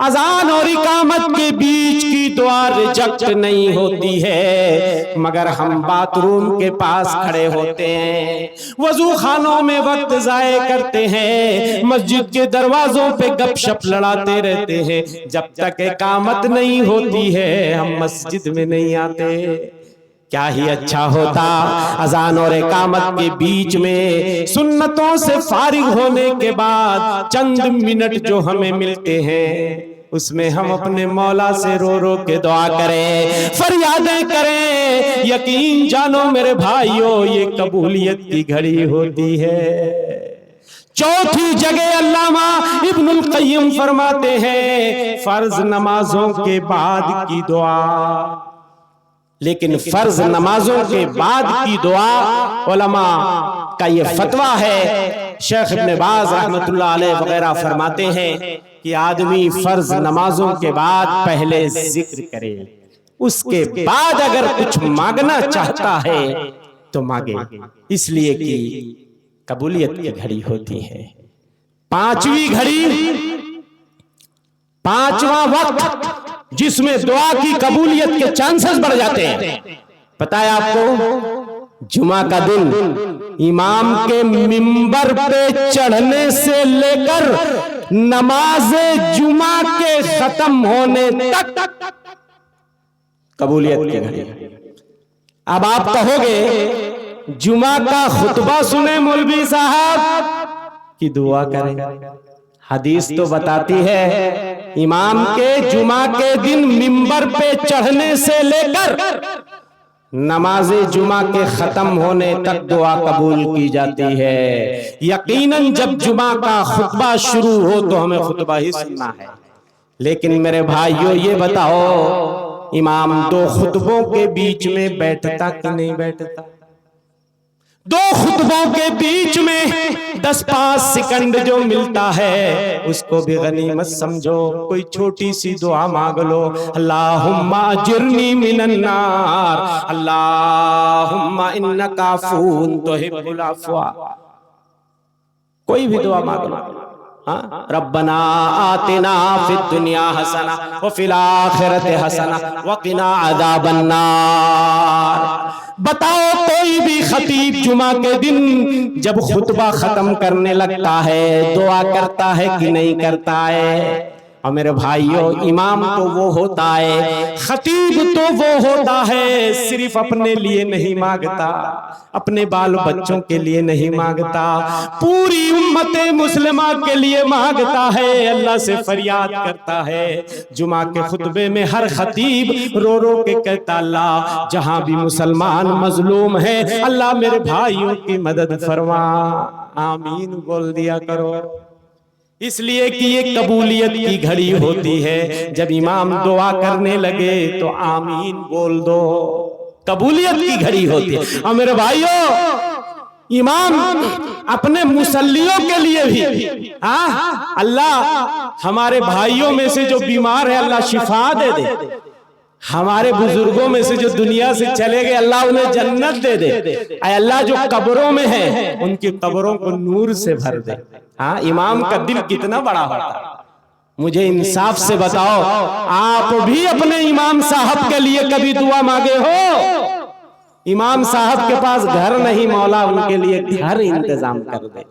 अजान और इकामत के बीच की दुआ रिजेक्ट नहीं होती है, मगर हम बाथरूम के पास खड़े होते हैं, वजू खानों में वक्त जाये करते हैं, मस्जिद के दरवाजों पे गपशप लड़ाते रहते हैं, जब तक इकामत नहीं होती है हम मस्जिद में नहीं आते। क्या ही अच्छा होता अजान और इकामत के बीच में सुन्नतों से फारिग होने के बाद चंद मिनट जो हमें मिलते हैं, उसमें हम अपने मौला से रो रो के दुआ करें, फरियादें करें। यकीन जानो मेरे भाइयों ये कबूलियत की घड़ी होती है। चौथी जगह अल्लामा इब्नुल क़य्यिम फरमाते हैं फर्ज नमाजों के बाद की दुआ। लेकिन फर्ज नमाजों के बाद की दुआ उलमा का ये फतवा है। शेख इब्न बाज रहमतुल्लाह अलैह वगैरह फरमाते हैं कि आदमी फर्ज नमाजों के बाद पहले जिक्र करे, उसके बाद अगर कुछ मांगना चाहता है तो मांगे, इसलिए कि कबूलियत की घड़ी होती है। पांचवी घड़ी, पांचवा वक्त जिसमें दुआ की कबूलियत के चांसेस बढ़ जाते हैं। पता है आपको, जुमा का दिन इमाम के मिंबर पे चढ़ने से लेकर नमाज जुमा के खत्म होने तक कबूलियत की घड़ी। अब आप कहोगे जुमा का खुतबा सुने मौलवी साहब की दुआ करें। हदीस तो बताती है इमाम के जुमा के दिन मिंबर पे चढ़ने से लेकर नमाज जुमा के खत्म होने तक दुआ कबूल की जाती है। यकीनन जब जुमा का खुतबा शुरू हो तो हमें खुतबा ही सुनना है। लेकिन मेरे भाइयों ये बताओ, इमाम दो खुतबों के बीच में बैठता कि नहीं बैठता? दो खुतबों के बीच में 10-5 सेकंड जो मिलता है उसको भी गनीमत समझो। कोई छोटी सी दुआ मांग लो, अल्लाहुम्मा अजिरनी मिनन नार, अल्लाहुम्मा इन्नका अफ़ून तुहिब्बुल अफ़्वा। कोई भी दुआ मांग लो। हाँ, रब्बना आतिना फिद दुनिया हसना व फिल आखिरति हसना व क़िना अज़ाबन नार। बताओ, कोई भी खतीब जुमा के दिन जब खुतबा खत्म करने लगता है दुआ करता है कि नहीं करता है? और मेरे भाइयों, इमाम तो वो होता है, खतीब तो वो होता है सिर्फ अपने लिए नहीं मांगता, अपने बाल बच्चों के लिए नहीं मांगता, पूरी उम्मत मुस्लिमा के लिए मांगता है, अल्लाह से फरियाद करता है। जुमा के खुतबे में हर खतीब रो रो के कहता, अल्लाह जहां भी मुसलमान मजलूम है, अल्लाह मेरे भाइयों की मदद फरमा। आमीन बोल दिया करो, इसलिए कि ये कबूलियत की घड़ी होती है। जब इमाम दुआ करने लगे तो आमीन बोल दो, कबूलियत की घड़ी होती है। और मेरे भाइयों, इमाम अपने मुसल्लियों के लिए भी अल्लाह हमारे भाइयों में से जो बीमार है अल्लाह शिफा दे दे, हमारे बुजुर्गों में से जो दुनिया से चले गए अल्लाह उन्हें जन्नत दे दे, अल्लाह जो कब्रों में है उनकी कब्रों को नूर से भर दे। हाँ, इमाम का दिल कितना बड़ा होता है। मुझे इंसाफ से बताओ, आप भी अपने इमाम साहब के लिए कभी दुआ मांगे हो? इमाम साहब के पास घर नहीं, मौला उनके लिए घर इंतजाम कर दे।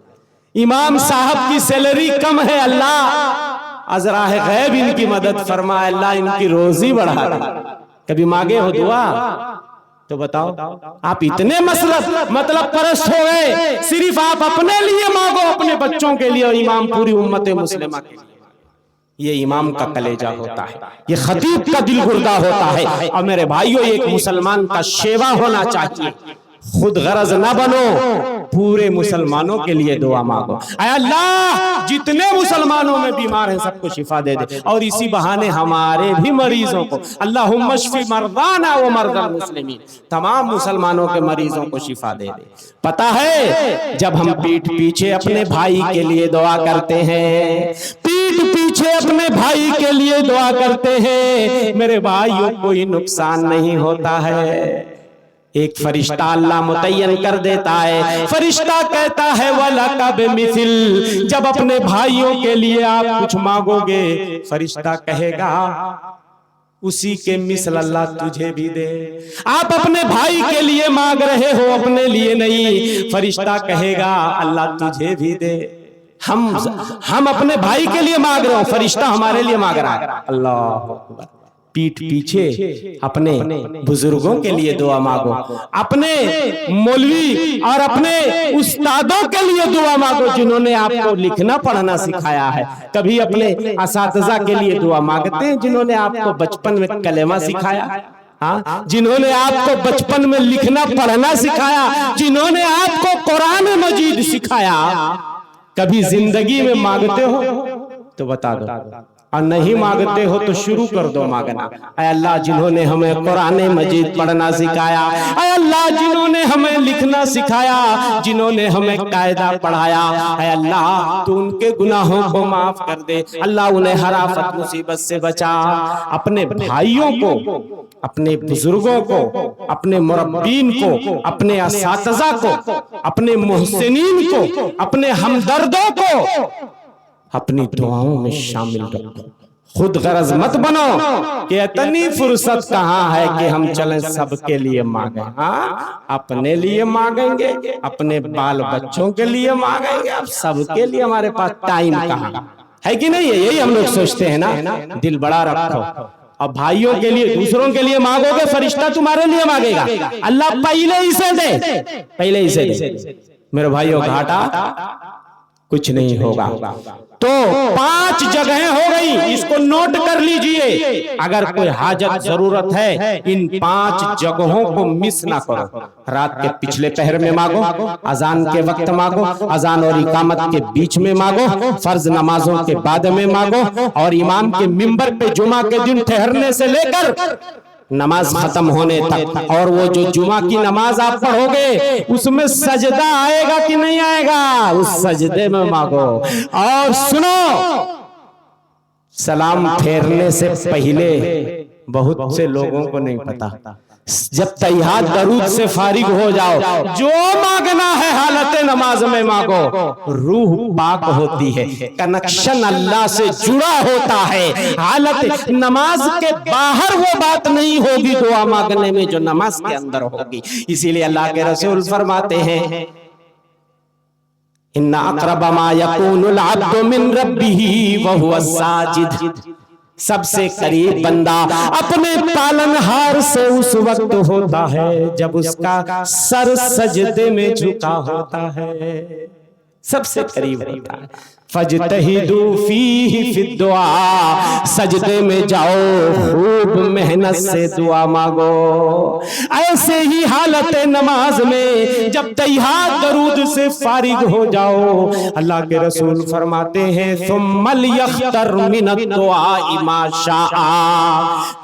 इमाम साहब की सैलरी कम है, अल्लाह अज़राह गैब इनकी मदद फरमा, अल्लाह इनकी रोजी बढ़ा दे। कभी मांगे हो दुआ? तो बताओ, आप इतने मतलब परस्त हो गए, सिर्फ आप अपने लिए मांगो, अपने बच्चों के लिए, और इमाम पूरी उम्मत मुस्लिमा के लिए। ये इमाम का कलेजा होता है, ये खतीब का दिल गुर्दा होता है। और मेरे भाइयों, एक मुसलमान का शेवा होना चाहिए, खुद गरज ना बनो, पूरे मुसलमानों के लिए दुआ मांगो। अल्लाह जितने मुसलमानों में बीमार हैं सबको शिफा दे दे, और इसी बहाने हमारे भी मरीजों को अल्लाहुम्मा शफी मरदाना व मरदल मुस्लिमीन, तमाम मुसलमानों के मरीजों को शिफा दे दे। पता है, जब हम पीठ पीछे अपने भाई के लिए दुआ करते हैं, पीठ पीछे अपने भाई के लिए दुआ करते हैं, मेरे भाइयों कोई नुकसान नहीं होता है। एक फरिश्ता अल्लाह मुतय्यन कर देता है, फरिश्ता कहता है वलका बिमिथिल, जब अपने भाइयों के लिए आप कुछ मांगोगे, फरिश्ता कहेगा उसी के मिसल अल्लाह तुझे भी दे। आप अपने भाई के लिए मांग रहे हो, अपने लिए नहीं, फरिश्ता कहेगा अल्लाह तुझे भी दे। हम अपने भाई के लिए मांग रहे हो, फरिश्ता हमारे लिए मांग रहा है। अल्लाह अकबर। पीठ पीछे अपने बुजुर्गों के लिए दुआ मांगो, अपने मौलवी और अपने उस्तादों के लिए दुआ मांगो जिन्होंने आपको लिखना पढ़ना सिखाया है। कभी अपने असातिज़ा के लिए दुआ मांगते हैं जिन्होंने आपको बचपन में कलेमा सिखाया, हाँ, जिन्होंने आपको बचपन में लिखना पढ़ना सिखाया, जिन्होंने आपको कुरान मजीद सिखाया। कभी जिंदगी में मांगते हो तो बता दो, और नहीं मांगते हो तो शुरू कर दो मांगना। ऐ अल्लाह जिन्होंने हमें कुरान मजीद पढ़ना सिखाया, ऐ अल्लाह जिन्होंने हमें लिखना सिखाया, जिन्होंने हमें कायदा पढ़ाया, ऐ अल्लाह तू उनके गुनाहों को माफ कर दे। अल्लाह उन्हें हर आफत मुसीबत से बचा। अपने भाइयों को, अपने बुजुर्गों को, अपने मुरब्बीन को, अपने असातिज़ा को, अपने मुहसिनीन को, अपने हमदर्दों को अपनी दुआओं में शामिल रखो। खुद गरज मत बनो कि इतनी फुर्सत कहाँ है कि हम चलें सबके लिए मांगे। हाँ, अपने लिए मांगेंगे, अपने बाल बच्चों के लिए मांगेंगे, अब सबके लिए हमारे पास टाइम कहाँ है कि नहीं है? यही हम लोग सोचते हैं ना। दिल बड़ा रखो। अब भाइयों के लिए, दूसरों के लिए मांगोगे, फरिश्ता तुम्हारे लिए मांगेगा। अल्लाह पहले इसे दे, पहले इसे दे। मेरे भाइयों, घाटा कुछ नहीं होगा। तो 5 जगहें हो गई, इसको नोट कर लीजिए। अगर कोई हाजत जरूरत है, इन 5 जगहों को मिस ना करो। रात के पिछले पहर में मांगो, अजान के वक्त मांगो, अजान और इकामत के बीच में मांगो, फर्ज नमाजों के बाद में मांगो, और इमाम के मिंबर पे जुमा के दिन ठहरने से लेकर नमाज खत्म होने तक। और वो जो जुमा की नमाज आप पढ़ोगे उसमें सजदा आएगा कि नहीं आएगा, उस सजदे में मांगो। और सुनो, सलाम फेरने से पहले बहुत से लोगों को नहीं पता, जब तैयार दरूद से फारिग हो जाओ, जो मांगना है हालत नमाज में मांगो। रूह पाक होती है, कनेक्शन अल्लाह से जुड़ा होता है। हालत नमाज के बाहर वो बात नहीं होगी दुआ मांगने में जो नमाज के अंदर होगी। इसीलिए अल्लाह के रसूल फरमाते हैं, इन्ना अक़रब मा यकूनुल अब्दु मिन रब्बिही व हुवा साजिद। सबसे करीब बंदा अपने पालनहार से उस वक्त होता है जब उसका सर सजदे में झुका होता है। सबसे करीब होता है। फजतहिदू फीही फिद दुआ, सजदे में जाओ, खूब मेहनत से दुआ मांगो। ऐसे ही हालत नमाज में जब तैयार दरूद से फारिग हो जाओ, अल्लाह के रसूल फरमाते हैं, सुम्मल यख्तर मिनद दुआ मा शाआ।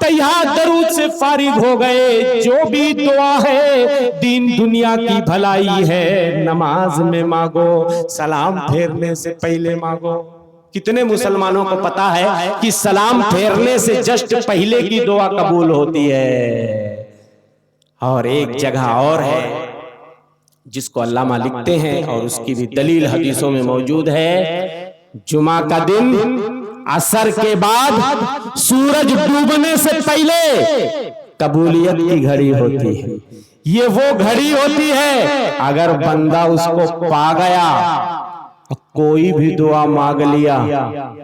तैयार दरूद से फारिग हो गए, जो भी दुआ है दीन दुनिया की भलाई है, नमाज में मांगो, सलाम फेरने से पहले मांगो। कितने मुसलमानों को पता है कि सलाम फेरने से जस्ट पहले की दुआ कबूल होती है। और एक जगह और है जिसको अल्लामा लिखते हैं और उसकी भी दलील हदीसों में मौजूद है। जुमा का दिन असर के बाद सूरज डूबने से पहले कबूलियत की घड़ी होती है। ये वो घड़ी होती है, अगर बंदा उसको पा गया, कोई भी दुआ मांग लिया,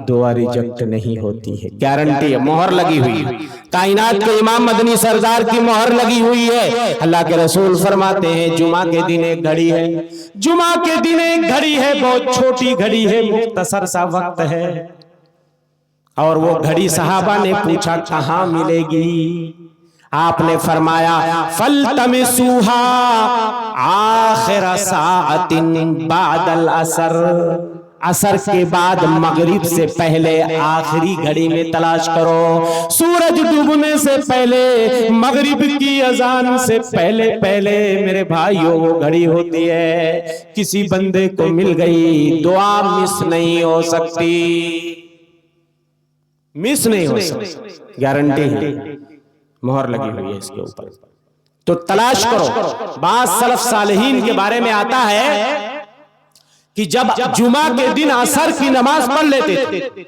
दुआ रिजेक्ट नहीं होती है, गारंटी है, मोहर लगी हुई है। कायनात के इमाम मदनी सरदार की मोहर लगी हुई है। अल्लाह के रसूल फरमाते हैं, जुमा के दिन एक घड़ी है, जुमा के दिन एक घड़ी है, बहुत छोटी घड़ी है, मुख्तसर सा वक्त है। और वो घड़ी सहाबा ने पूछा कहाँ मिलेगी? आपने फरमाया, फल्तमिसूहा आखिर साअतिन बादल असर। असर के बाद मगरिब से पहले आखिरी घड़ी में तलाश करो। सूरज डूबने से पहले, मगरिब की अजान से पहले पहले मेरे भाइयों वो घड़ी होती है। किसी बंदे को मिल गई, दुआ मिस नहीं हो सकती, मिस नहीं हो सकती, गारंटी है, मोहर लगी हुई है इसके ऊपर। तो तलाश करो। बात सलफ सालेहीन के बारे में आता है कि जब जुमा के दिन असर की नमाज पढ़ लेते थे,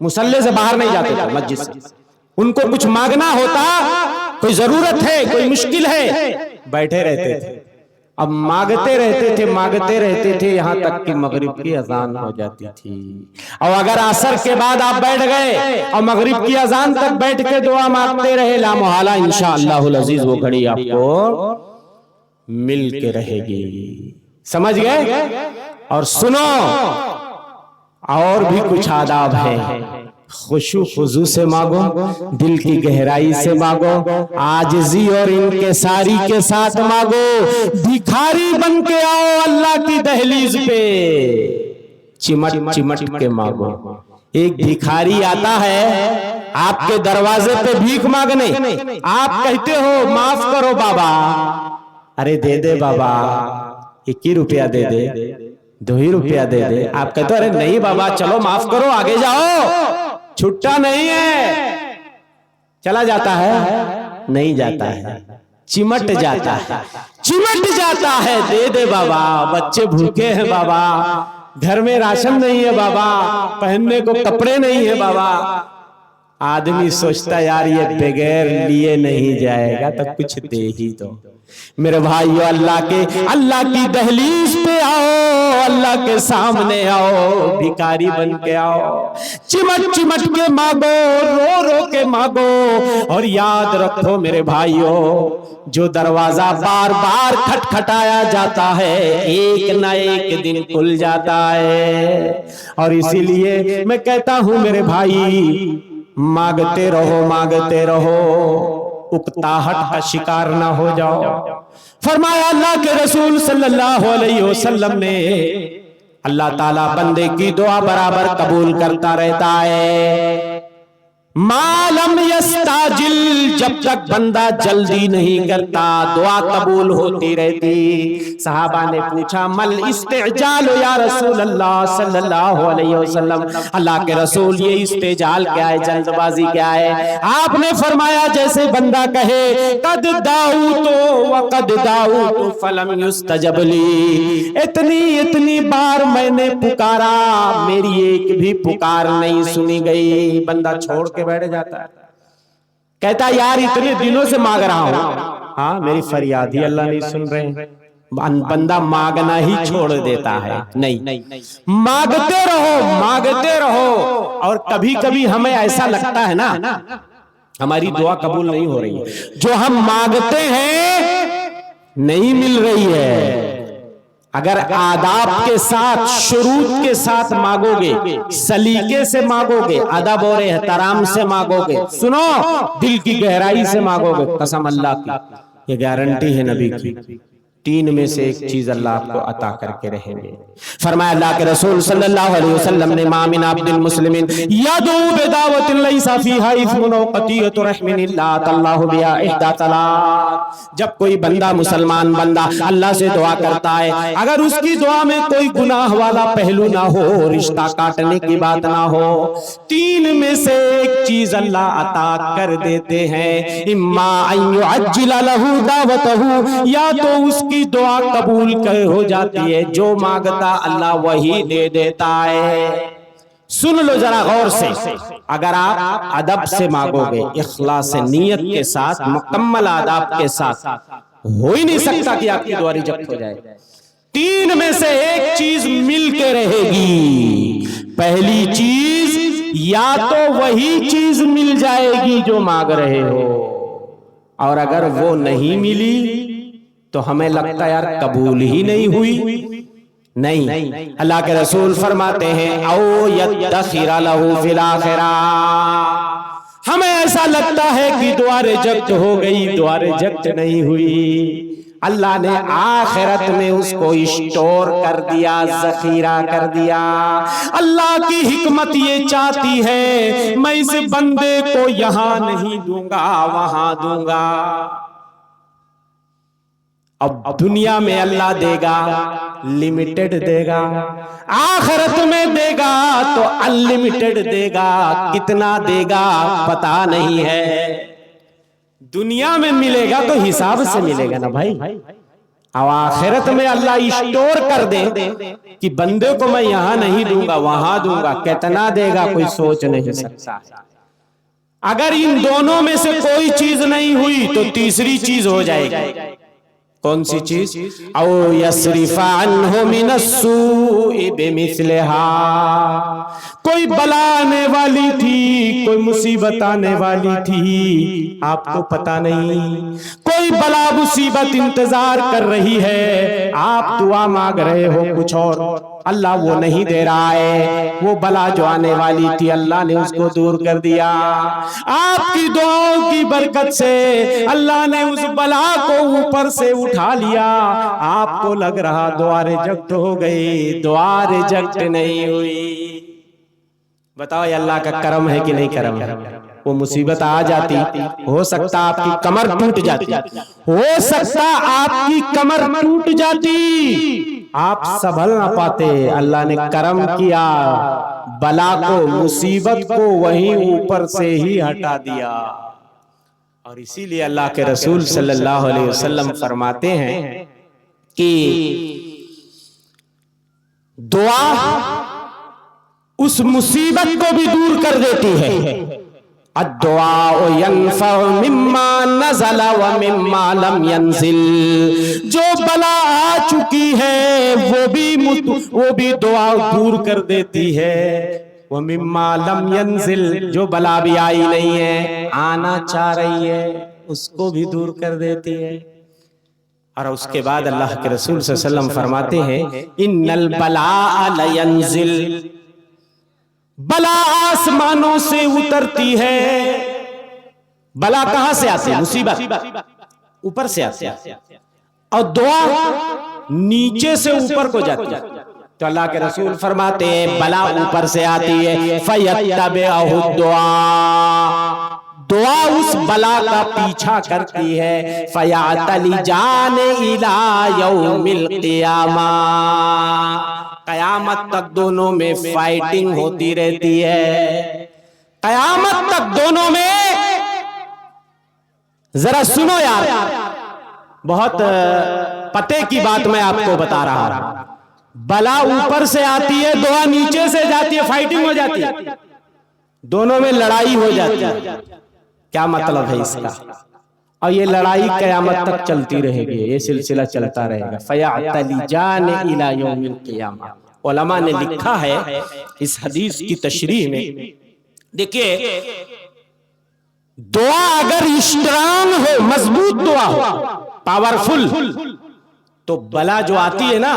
मुसल्ले से बाहर नहीं जाते थे मस्जिद से। उनको कुछ मांगना होता, कोई जरूरत है, कोई मुश्किल है, बैठे रहते थे। अब मांगते रहते थे यहाँ तक कि मगरिब की अजान हो जाती थी। और अगर असर के बाद आप बैठ गए और मगरिब की अजान तक बैठ के दुआ मांगते रहे, ला मुहाला इंशाअल्लाहुल अजीज वो घड़ी आपको मिल के रहेगी। समझ गए? और सुनो, और भी कुछ आदाब है। खुशू खुजू से मांगो, दिल की गहराई से मांगो, आजिज़ी और इंकिसारी के साथ मांगो। भिखारी बन के आओ अल्लाह की दहलीज पे। चिमट चिमट के मांगो। एक भिखारी आता है आपके दरवाजे पे भीख मांगने, आप कहते हो माफ करो बाबा, अरे दे दे बाबा, 1 रुपया दे दे, 2 रुपया दे दे। आप कहते हो अरे नहीं बाबा चलो माफ करो, आगे जाओ, छुट्टा नहीं है। चला जाता है? नहीं जाता है, चिमट जाता है, चिमट जाता है। दे दे बाबा, बच्चे भूखे हैं बाबा, घर में राशन नहीं है बाबा, पहनने को कपड़े नहीं है बाबा। आदमी सोचता यार ये बगैर लिए नहीं जाएगा तो कुछ दे ही दो। मेरे भाइयों, अल्लाह की दहलीज पे आओ, अल्लाह के सामने आओ, भिखारी बन के आओ, चिमट चिमट के मांगो, रो रो के मांगो। और याद रखो मेरे भाइयों, जो दरवाजा बार बार खटखटाया जाता है एक ना एक दिन खुल जाता है। और इसीलिए मैं कहता हूं मेरे भाई, मांगते रहो, मांगते रहो, उकताहट का शिकार ना हो जाओ। फरमाया अल्लाह के रसूल सल्लल्लाहु अलैहि वसल्लम ने, अल्लाह ताला बंदे की दुआ बराबर कबूल करता रहता है। मालम यस्ताजिल, जब तक बंदा जल्दी नहीं करता दुआ कबूल होती रहती। सहाबा ने पूछा मल इस्तेजाल या रसूल अल्लाह सल्लल्लाहु अलैहि वसल्लम, अल्लाह के रसूल ये इस्तेजाल क्या है, जल्दबाजी क्या है? आपने फरमाया जैसे बंदा कहे कद दाऊ तो व कद दाऊ तो फलम युस्तजब ली, इतनी इतनी बार मैंने पुकारा, मेरी एक भी पुकार नहीं सुनी गई। बंदा छोड़ के बैठ जाता है, कहता यार इतने दिनों से मांग रहा हूं, हाँ मेरी फरियाद ही अल्लाह नहीं सुन रहे। बंदा मांगना ही छोड़ देता है। नहीं, मांगते रहो, मांगते रहो। और कभी कभी हमें ऐसा लगता है ना हमारी दुआ कबूल नहीं हो रही है, जो हम मांगते हैं नहीं मिल रही है। अगर आदाब के साथ, शुरूत के साथ मांगोगे, सलीके से मांगोगे, अदब और एहतराम से मांगोगे, सुनो दिल की गहराई से मांगोगे, कसम अल्लाह की, ये गारंटी है नबी की, 3 में से एक चीज अल्लाह आपको अता करके रहेंगे। फरमाया अल्लाह के रसूल सल्लल्लाहु अलैहि वसल्लम ने, मा मिन अब्दिन मुस्लिमिन यदू बिदावतिन लैसा फीहा इस्मुन व क़तियतु रहमिन इल्ला अल्लाहु बिहा इहदा तलात। जब कोई बंदा, मुसलमान बंदा अल्लाह से दुआ करता है, अगर उसकी दुआ में कोई गुनाह वाला पहलू ना हो, रिश्ता काटने की बात ना हो, 3 में से एक चीज अल्लाह अता कर देते हैं। इम्मा अन युअज्जिल लहू दावतहू, या तो उसकी की दुआ कबूल हो जाती है, जो मांगता अल्लाह वही दे देता है। सुन लो जरा गौर से, अगर आप अदब से मांगोगे, इखलास से, नियत के साथ, मुकम्मल आदाब के साथ, हो ही नहीं सकता कि आपकी दुआ रिजेक्ट हो जाए। 3 में से एक चीज मिल के रहेगी। पहली चीज, या तो वही चीज मिल जाएगी जो मांग रहे हो, और अगर वो नहीं मिली तो हमें लगता यार कबूल ही नहीं हुई। नहीं, अल्लाह के रसूल फरमाते हैं औ यद्दखिरा लहू फिल आखिरा, हमें ऐसा लगता है कि दुआ रिजेक्ट हो गई, दुआ रिजेक्ट नहीं हुई। अल्लाह ने आखिरत में उसको स्टोर कर दिया, जखीरा कर दिया। अल्लाह की हिकमत ये चाहती है, मैं इस बंदे को यहां नहीं दूंगा, वहां दूंगा। अब दुनिया में अल्लाह देगा, लिमिटेड देगा, आखिरत में देगा तो अनलिमिटेड देगा। कितना देगा पता नहीं है। दुनिया में मिलेगा तो हिसाब से मिलेगा ना भाई, अब आखिरत में अल्लाह स्टोर कर दे कि बंदे को मैं यहां नहीं दूंगा, वहां दूंगा। कितना देगा कोई सोच नहीं सकता। अगर इन दोनों में से कोई चीज नहीं हुई तो तीसरी चीज हो जाएगी। कौन सी चीज? औ यस्रिफा अन्हु मिनस्सूइ बिमिस्लिहा, कोई बला आने वाली थी, कोई मुसीबत आने वाली थी, आपको पता नहीं। कोई बला मुसीबत इंतजार कर रही है, आप दुआ मांग रहे हो कुछ और, अल्लाह वो नहीं दे रहा है। वो बला जो आने वाली थी अल्लाह ने उसको दूर कर दिया। आपकी दुआओं की बरकत से अल्लाह ने उस बला को ऊपर से उठा लिया, आपको लग रहा दुआ रिजेक्ट हो गई, दुआ रिजेक्ट नहीं हुई। बताओ ये अल्लाह का करम है कि नहीं करम है? वो मुसीबत आ जाती, हो सकता आपकी कमर टूट जाती, हो सकता आपकी कमर टूट जाती, आप संभल ना पाते। अल्लाह ने करम किया, बला को, मुसीबत को वहीं ऊपर से ही हटा दिया। और इसीलिए अल्लाह के रसूल सल्लल्लाहु अलैहि वसल्लम फरमाते हैं कि दुआ उस मुसीबत को भी दूर कर देती है। अद्दुआ यनफ़उ मिम्मा नज़ला व मिम्मा लम यंज़िल, जो बला आ चुकी है वो भी दुआ दूर कर देती है। व मिम्मा लम यंज़िल, जो बला भी आई नहीं है, आना चाह रही है, उसको भी दूर कर देती है। और उसके बाद अल्लाह के रसूल सल्लल्लाहु अलैहि वसल्लम फरमाते हैं इन्नल बलाअ लयंज़िल, बला आसमानों से उतरती है। बला कहां से आती है? मुसीबत ऊपर से आती है, और दुआ नीचे से ऊपर को जाती है। तो अल्लाह के रसूल फरमाते हैं बला ऊपर से आती है, फयत्तबिअहु दुआ, दुआ उस बला का पीछा करती है। फयातली जाने इला यौमिल क़ियामा, कयामत तक दोनों में फाइटिंग होती रहती है। कयामत तक दोनों में, जरा सुनो यार, बहुत पते की बात मैं आपको बता रहा हूं। बला ऊपर से आती है, दुआ नीचे से जाती है, फाइटिंग हो जाती है, दोनों में लड़ाई हो जाती है। क्या मतलब है इसका? और ये लड़ाई कयामत तक चलती रहेगी, ये सिलसिला चलता रहेगा। फयातली जाने इला यौमिल क़ियामा, उलमा ने लिखा है इस हदीस की तशरीह में, देखिए दुआ अगर स्ट्रांग हो, मजबूत दुआ हो, पावरफुल, तो बला जो आती है ना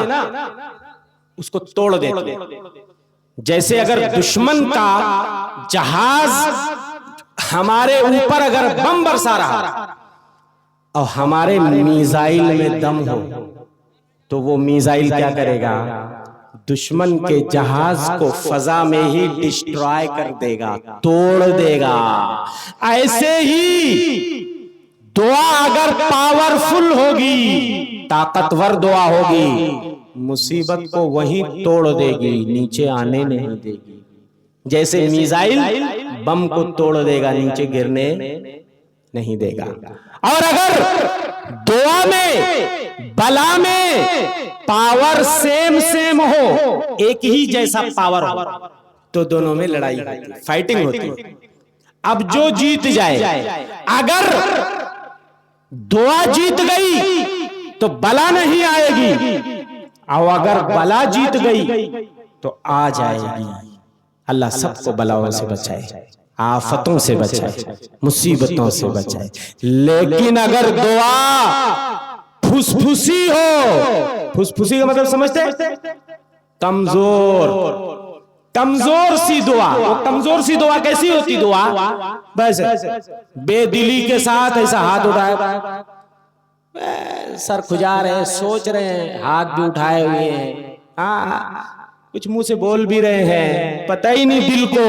उसको तोड़ देती है। जैसे अगर दुश्मन का जहाज हमारे ऊपर अगर बम बरसा रहा और हमारे मिसाइल में दम हो, तो वो मिसाइल क्या करेगा? दुश्मन के जहाज को फजा में ही डिस्ट्रॉय कर देगा, तोड़ देगा। ऐसे ही दुआ अगर पावरफुल होगी, ताकतवर दुआ होगी, मुसीबत को वहीं तोड़ देगी, नीचे आने नहीं देगी। जैसे मिसाइल बम को तोड़ देगा, नीचे गिरने नहीं देगा। और अगर दुआ में, बला में पावर सेम हो, एक ही जैसा पावर हो, तो दोनों में लड़ाई होती है, फाइटिंग होती है। अब जो जीत जाए, अगर दुआ जीत गई तो बला नहीं आएगी, और अगर बला जीत गई तो आ जाएगी। अल्लाह सबको बलाओं से बचाए, आफतों से बचाए, मुसीबतों से बचाए। लेकिन अगर दुआ फुसफुसी हो, फुसफुसी का मतलब समझते? कमजोर, कमजोर सी दुआ। वो कमजोर सी दुआ कैसी होती? दुआ बस बेदिली के साथ ऐसा हाथ उठाया, सर खुजा रहे हैं, सोच रहे हैं, हाथ भी उठाए हुए हैं, हाँ कुछ मुंह से बोल भी रहे हैं, पता ही नहीं दिल को,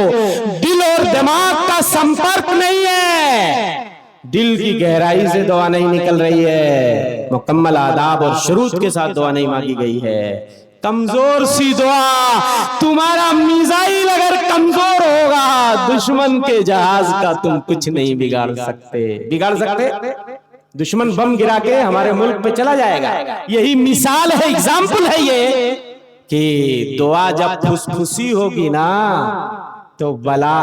दिल और दिमाग का संपर्क नहीं है, दिल की गहराई से दुआ नहीं निकल रही है, मुकम्मल आदाब और शुरूत के साथ दुआ नहीं मांगी गई है। कमजोर सी दुआ। तुम्हारा मिसाइल अगर कमजोर होगा, दुश्मन के जहाज का तुम कुछ नहीं बिगाड़ सकते। बिगाड़ सकते? दुश्मन बम गिरा के हमारे मुल्क पे चला जाएगा। यही मिसाल है, एग्जाम्पल है ये, कि दुआ जब फुसफुसी होगी ना, तो बला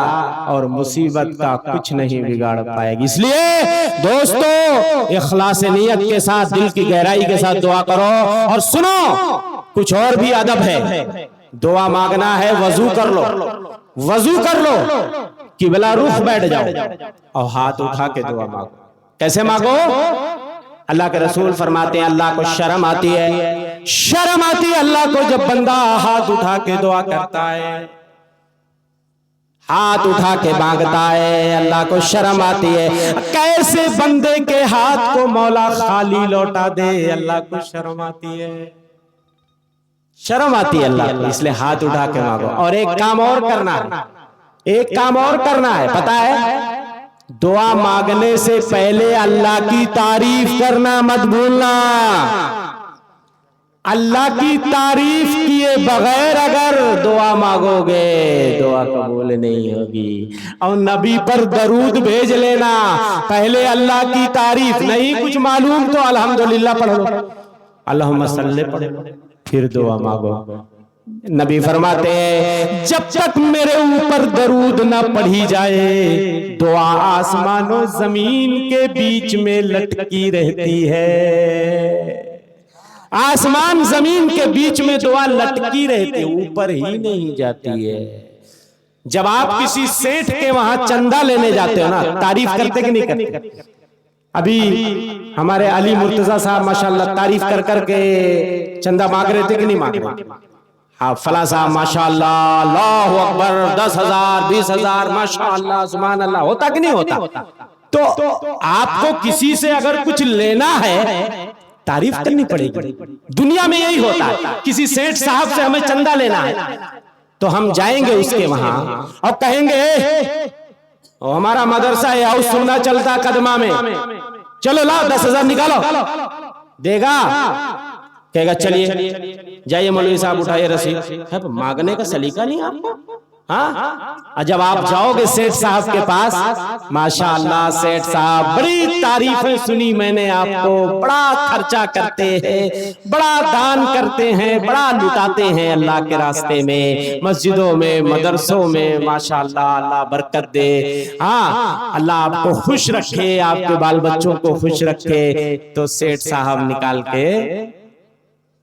और मुसीबत का कुछ नहीं बिगाड़ पाएगी। इसलिए दोस्तों, इखलास नियत के साथ, दिल की गहराई के साथ दुआ करो। और सुनो, कुछ और भी अदब है। दुआ मांगना है, वजू कर लो, वजू कर लो, किबला रुख बैठ जाओ और हाथ उठा के दुआ मांगो। कैसे मांगो? अल्लाह के रसूल फरमाते हैं, अल्लाह को शर्म आती है, शर्म आती है अल्लाह को जब बंदा हाथ उठा के दुआ करता है। हाथ उठा के मांगता है, अल्लाह को शर्म आती है। कैसे बंदे के हाथ को मौला खाली लौटा दे, अल्लाह को शर्म आती है, शर्म आती है अल्लाह को, इसलिए हाथ उठा के मांगो। और एक काम और करना है, एक काम और करना है, पता है? दुआ मांगने से पहले अल्लाह की तारीफ करना मत भूलना। अल्लाह की तारीफ किए बगैर अगर दुआ मांगोगे, दुआ कबूल नहीं होगी। और नबी पर दरूद भेज लेना, पहले अल्लाह की तारीफ, नहीं कुछ मालूम तो अल्हम्दुलिल्लाह पढ़ लो, अल्लाहुम्मा सल्ली पढ़ लो, फिर दुआ मांगो। नबी फरमाते हैं जब तक मेरे ऊपर दरूद ना पढ़ी जाए, दुआ आसमानों जमीन के बीच में लटकी रहती है। आसमान जमीन के बीच में दुआ लटकी रहती है, ऊपर ही नहीं जाती है। जब आप किसी सेठ के वहां चंदा लेने जाते हो ना, तारीफ करते कि नहीं करते? अभी हमारे अली मुर्तजा साहब माशाल्लाह तारीफ कर करके चंदा मांग रहे थे कि नहीं मांग रहे? हाँ, फला साहब माशाल्लाह, अल्लाहु अकबर, 10,000 20,000 माशाल्लाह सुभान अल्लाह, होता कि नहीं होता? तो आपको किसी से अगर कुछ लेना है, तारीफ करनी पड़ेगी। दुनिया में यही होता है, किसी सेठ साहब से हमें चंदा लेना है तो हम जाएंगे उसके वहां और कहेंगे हमारा मदरसा है, हाउस सुनना चलता कदमा में, चलो लाओ 10,000 निकालो, देगा? कहेगा चलिए जाइए मौलवी साहब उठाइए रसीद। मांगने का सलीका नहीं आपको? हाँ, जब आप जाओगे सेठ साहब के पास, माशाअल्लाह सेठ साहब बड़ी तारीफें सुनी मैंने आपको, बड़ा खर्चा करते हैं, बड़ा दान करते हैं, बड़ा लुटाते हैं अल्लाह के रास्ते में, मस्जिदों में, मदरसों में, माशाअल्लाह अल्लाह बरकत दे। हाँ, अल्लाह आपको खुश रखे, आपके बाल बच्चों को खुश रखे। तो सेठ साहब निकाल के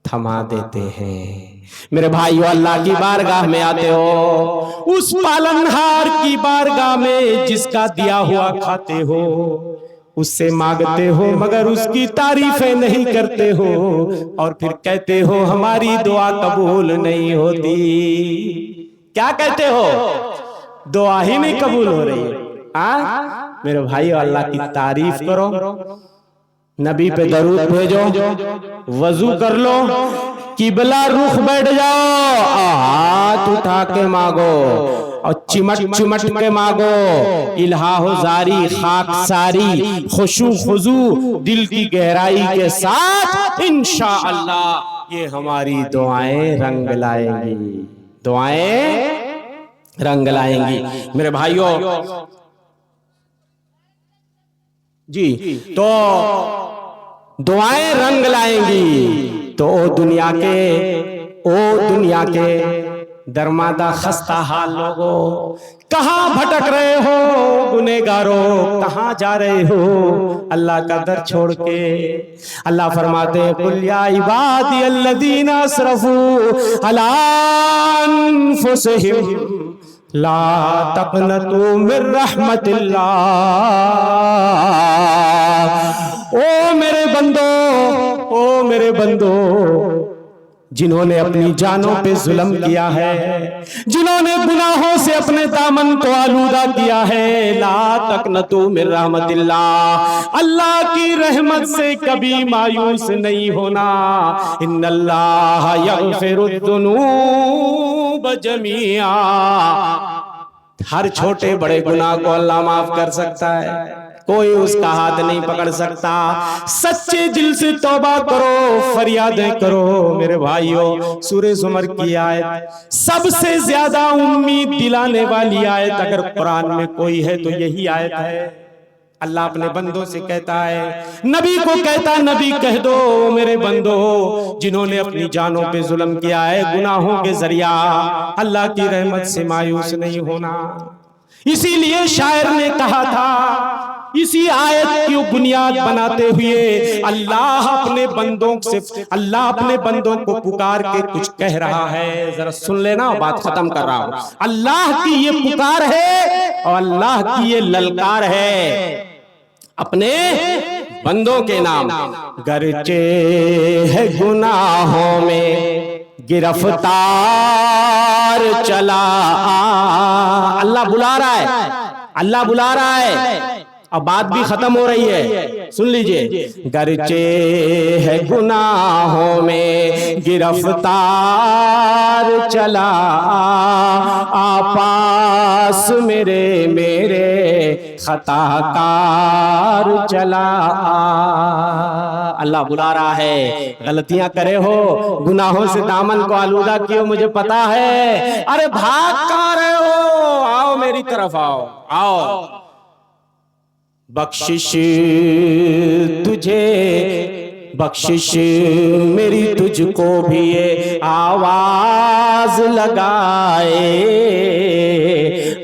थमा देते हैं। मेरे भाइयों, अल्लाह की बारगाह में आते हो, उस पालनहार की बारगाह में जिसका दिया हुआ खाते हो, उससे मांगते हो मगर उसकी तारीफें नहीं करते हो, और फिर कहते हो हमारी दुआ कबूल नहीं होती। क्या कहते हो? दुआ ही नहीं कबूल हो रही है। हाँ मेरे भाइयों, अल्लाह की तारीफ करो, नबी पे दरूद भेजो, वजू कर लो, किबला रुख बैठ जाओ, हाथ उठा के मांगो और चिमट चिमट के मांगो, इल्हा हो जारी खाक सारी, खुशू खुजू दिल की गहराई के साथ, इंशाअल्लाह ये हमारी दुआएं रंग लाएंगी, दुआएं रंग लाएंगी। मेरे भाइयों जी, तो दुआएं रंग लाएंगी। तो ओ दुनिया के दरमादा खस्ता हाल लोगों, कहां भटक रहे हो गुनेगारों, कहां जा रहे हो अल्लाह का दर छोड़ के? अल्लाह फरमाते हैं कुल या इबादी अल्लज़ीना असरफू अला अनफुसिहिम ला तक़नतू मिर रहमतिल्लाह। ओ मेरे बंदो, ओ मेरे बंदो, जिन्होंने अपनी जानों पे जुल्म किया है, जिन्होंने गुनाहों से अपने दामन को आलूदा किया है, ला तक़नतू मिर रहमतिल्लाह, अल्लाह की रहमत से कभी मायूस नहीं होना। इन्नल्लाह यग़फ़िरुद्दुनूब जमीआ, हर छोटे बड़े गुनाह को अल्लाह माफ कर सकता है, कोई उसका हाथ नहीं पकड़ सकता। सच्चे दिल से तौबा करो, फरियादें करो। मेरे भाइयों, सूरह ज़ुमर की आयत सबसे ज्यादा उम्मीद दिलाने वाली आयत अगर कुरान में कोई है तो यही आयत है। अल्लाह अपने बंदों से कहता है, नबी को कहता, नबी कह दो मेरे बंदो, जिन्होंने अपनी जानों पे जुल्म किया है गुनाहों के जरिया, अल्लाह की रहमत से मायूस नहीं होना। इसीलिए शायर ने कहा था, इसी आयत की बुनियाद बनाते हुए अल्लाह अपने बंदों से, अल्लाह अपने बंदों को पुकार के कुछ कह रहा है। जरा सुन लेना, बात खत्म कर रहा हूं। अल्लाह की ये पुकार है और अल्लाह की ये ललकार है अपने बंदों के नाम। गरचे है गुनाहों में गिरफ्तार चला। अल्लाह बुला रहा है, अल्लाह बुला रहा है। अब बात भी खत्म हो रही है, सुन लीजिए। गरचे है गुनाहों में गिरफ्तार चला, आपास मेरे मेरे खताकार चला। अल्लाह बुला रहा है। गलतियां करे हो, गुनाहों से दामन को आलूदा किए, मुझे पता है। अरे भाग कहाँ रहे हो, आओ मेरी तरफ आओ, आओ। बख्शिश तुझे, बख्शिश मेरी तुझको भी ये आवाज लगाए।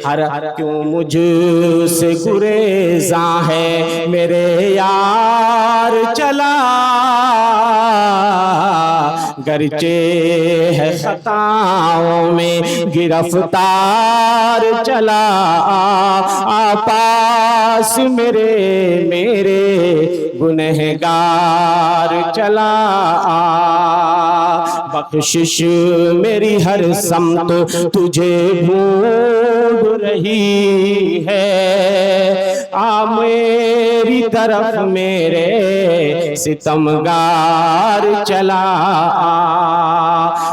हर क्यों मुझसे गुरेज़ा है मेरे यार चला। गरचे है खताओं में गिरफ्तार चला, आपास मेरे मेरे गुनहगार चला। बख्शिश मेरी हर समत तुझे ढूंढ रही है, आ मेरी तरफ मेरे सितमगार चला।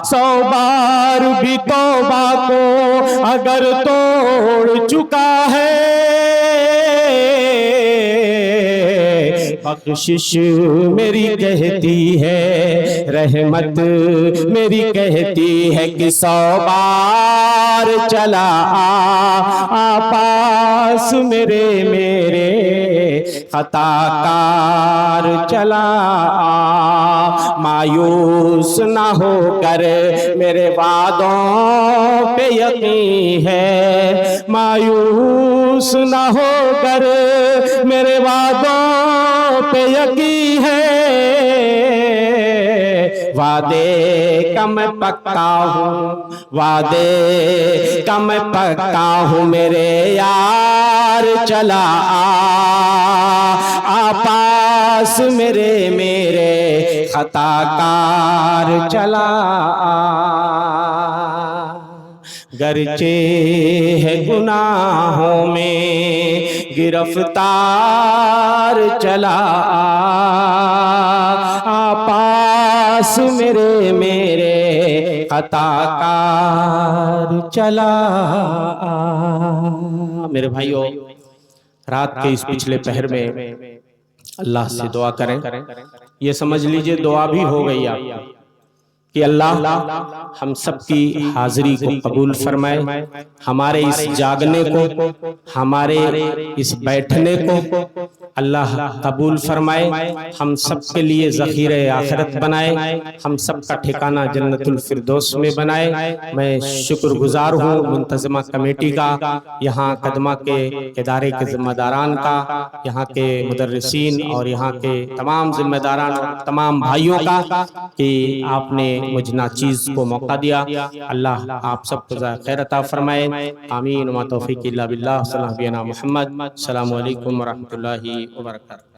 100 बार भी तौबा को अगर तोड़ चुका है, बख्शिश मेरी कहती है, रहमत मेरी कहती है कि 100 बार चला, आपास मेरे मेरे खताकार चला। मायूस ना होकर मेरे वादों पे यकीन है, मायूस ना होकर मेरे वादों पे यकीन है। वादे का मैं पक्का हूँ, वादे का मैं पक्का हूँ, मेरे यार चला, आपास मेरे मेरे खताकार चला। गरचे है गुनाहों में गिरफ्तार चला, आपास मेरे मेरे खताकार चला। मेरे भाइयों, रात के इस पिछले पहर में अल्लाह से दुआ करें। ये समझ लीजिए दुआ भी हो गई आप कि अल्लाह हम सबकी हाजिरी को कबूल फरमाए, हमारे इस जागने को, हमारे इस बैठने को अल्लाह कबूल फरमाए, हम सब के लिए ज़ख़ीरे आखिरत बनाए, हम सब का ठिकाना जन्नतुल फिरदौस में बनाए। मैं शुक्रगुजार हूँ मुंतज़िमा कमेटी का, यहाँ कदमा के इदारे के ज़िम्मेदारान का, यहाँ के मुदर्रिसीन और यहाँ के तमाम ज़िम्मेदारान और तमाम भाइयों का कि आपने मुझ नाचीज़ को मौका दिया। अल्लाह आप सबको खैर अता फरमाए। आमीन व तौफीक इल्ला बिल्लाह। सल्लल्लाहु अलैहि मुहम्मद। अस्सलामु अलैकुम व रहमतुल्लाहि व बरकातहू।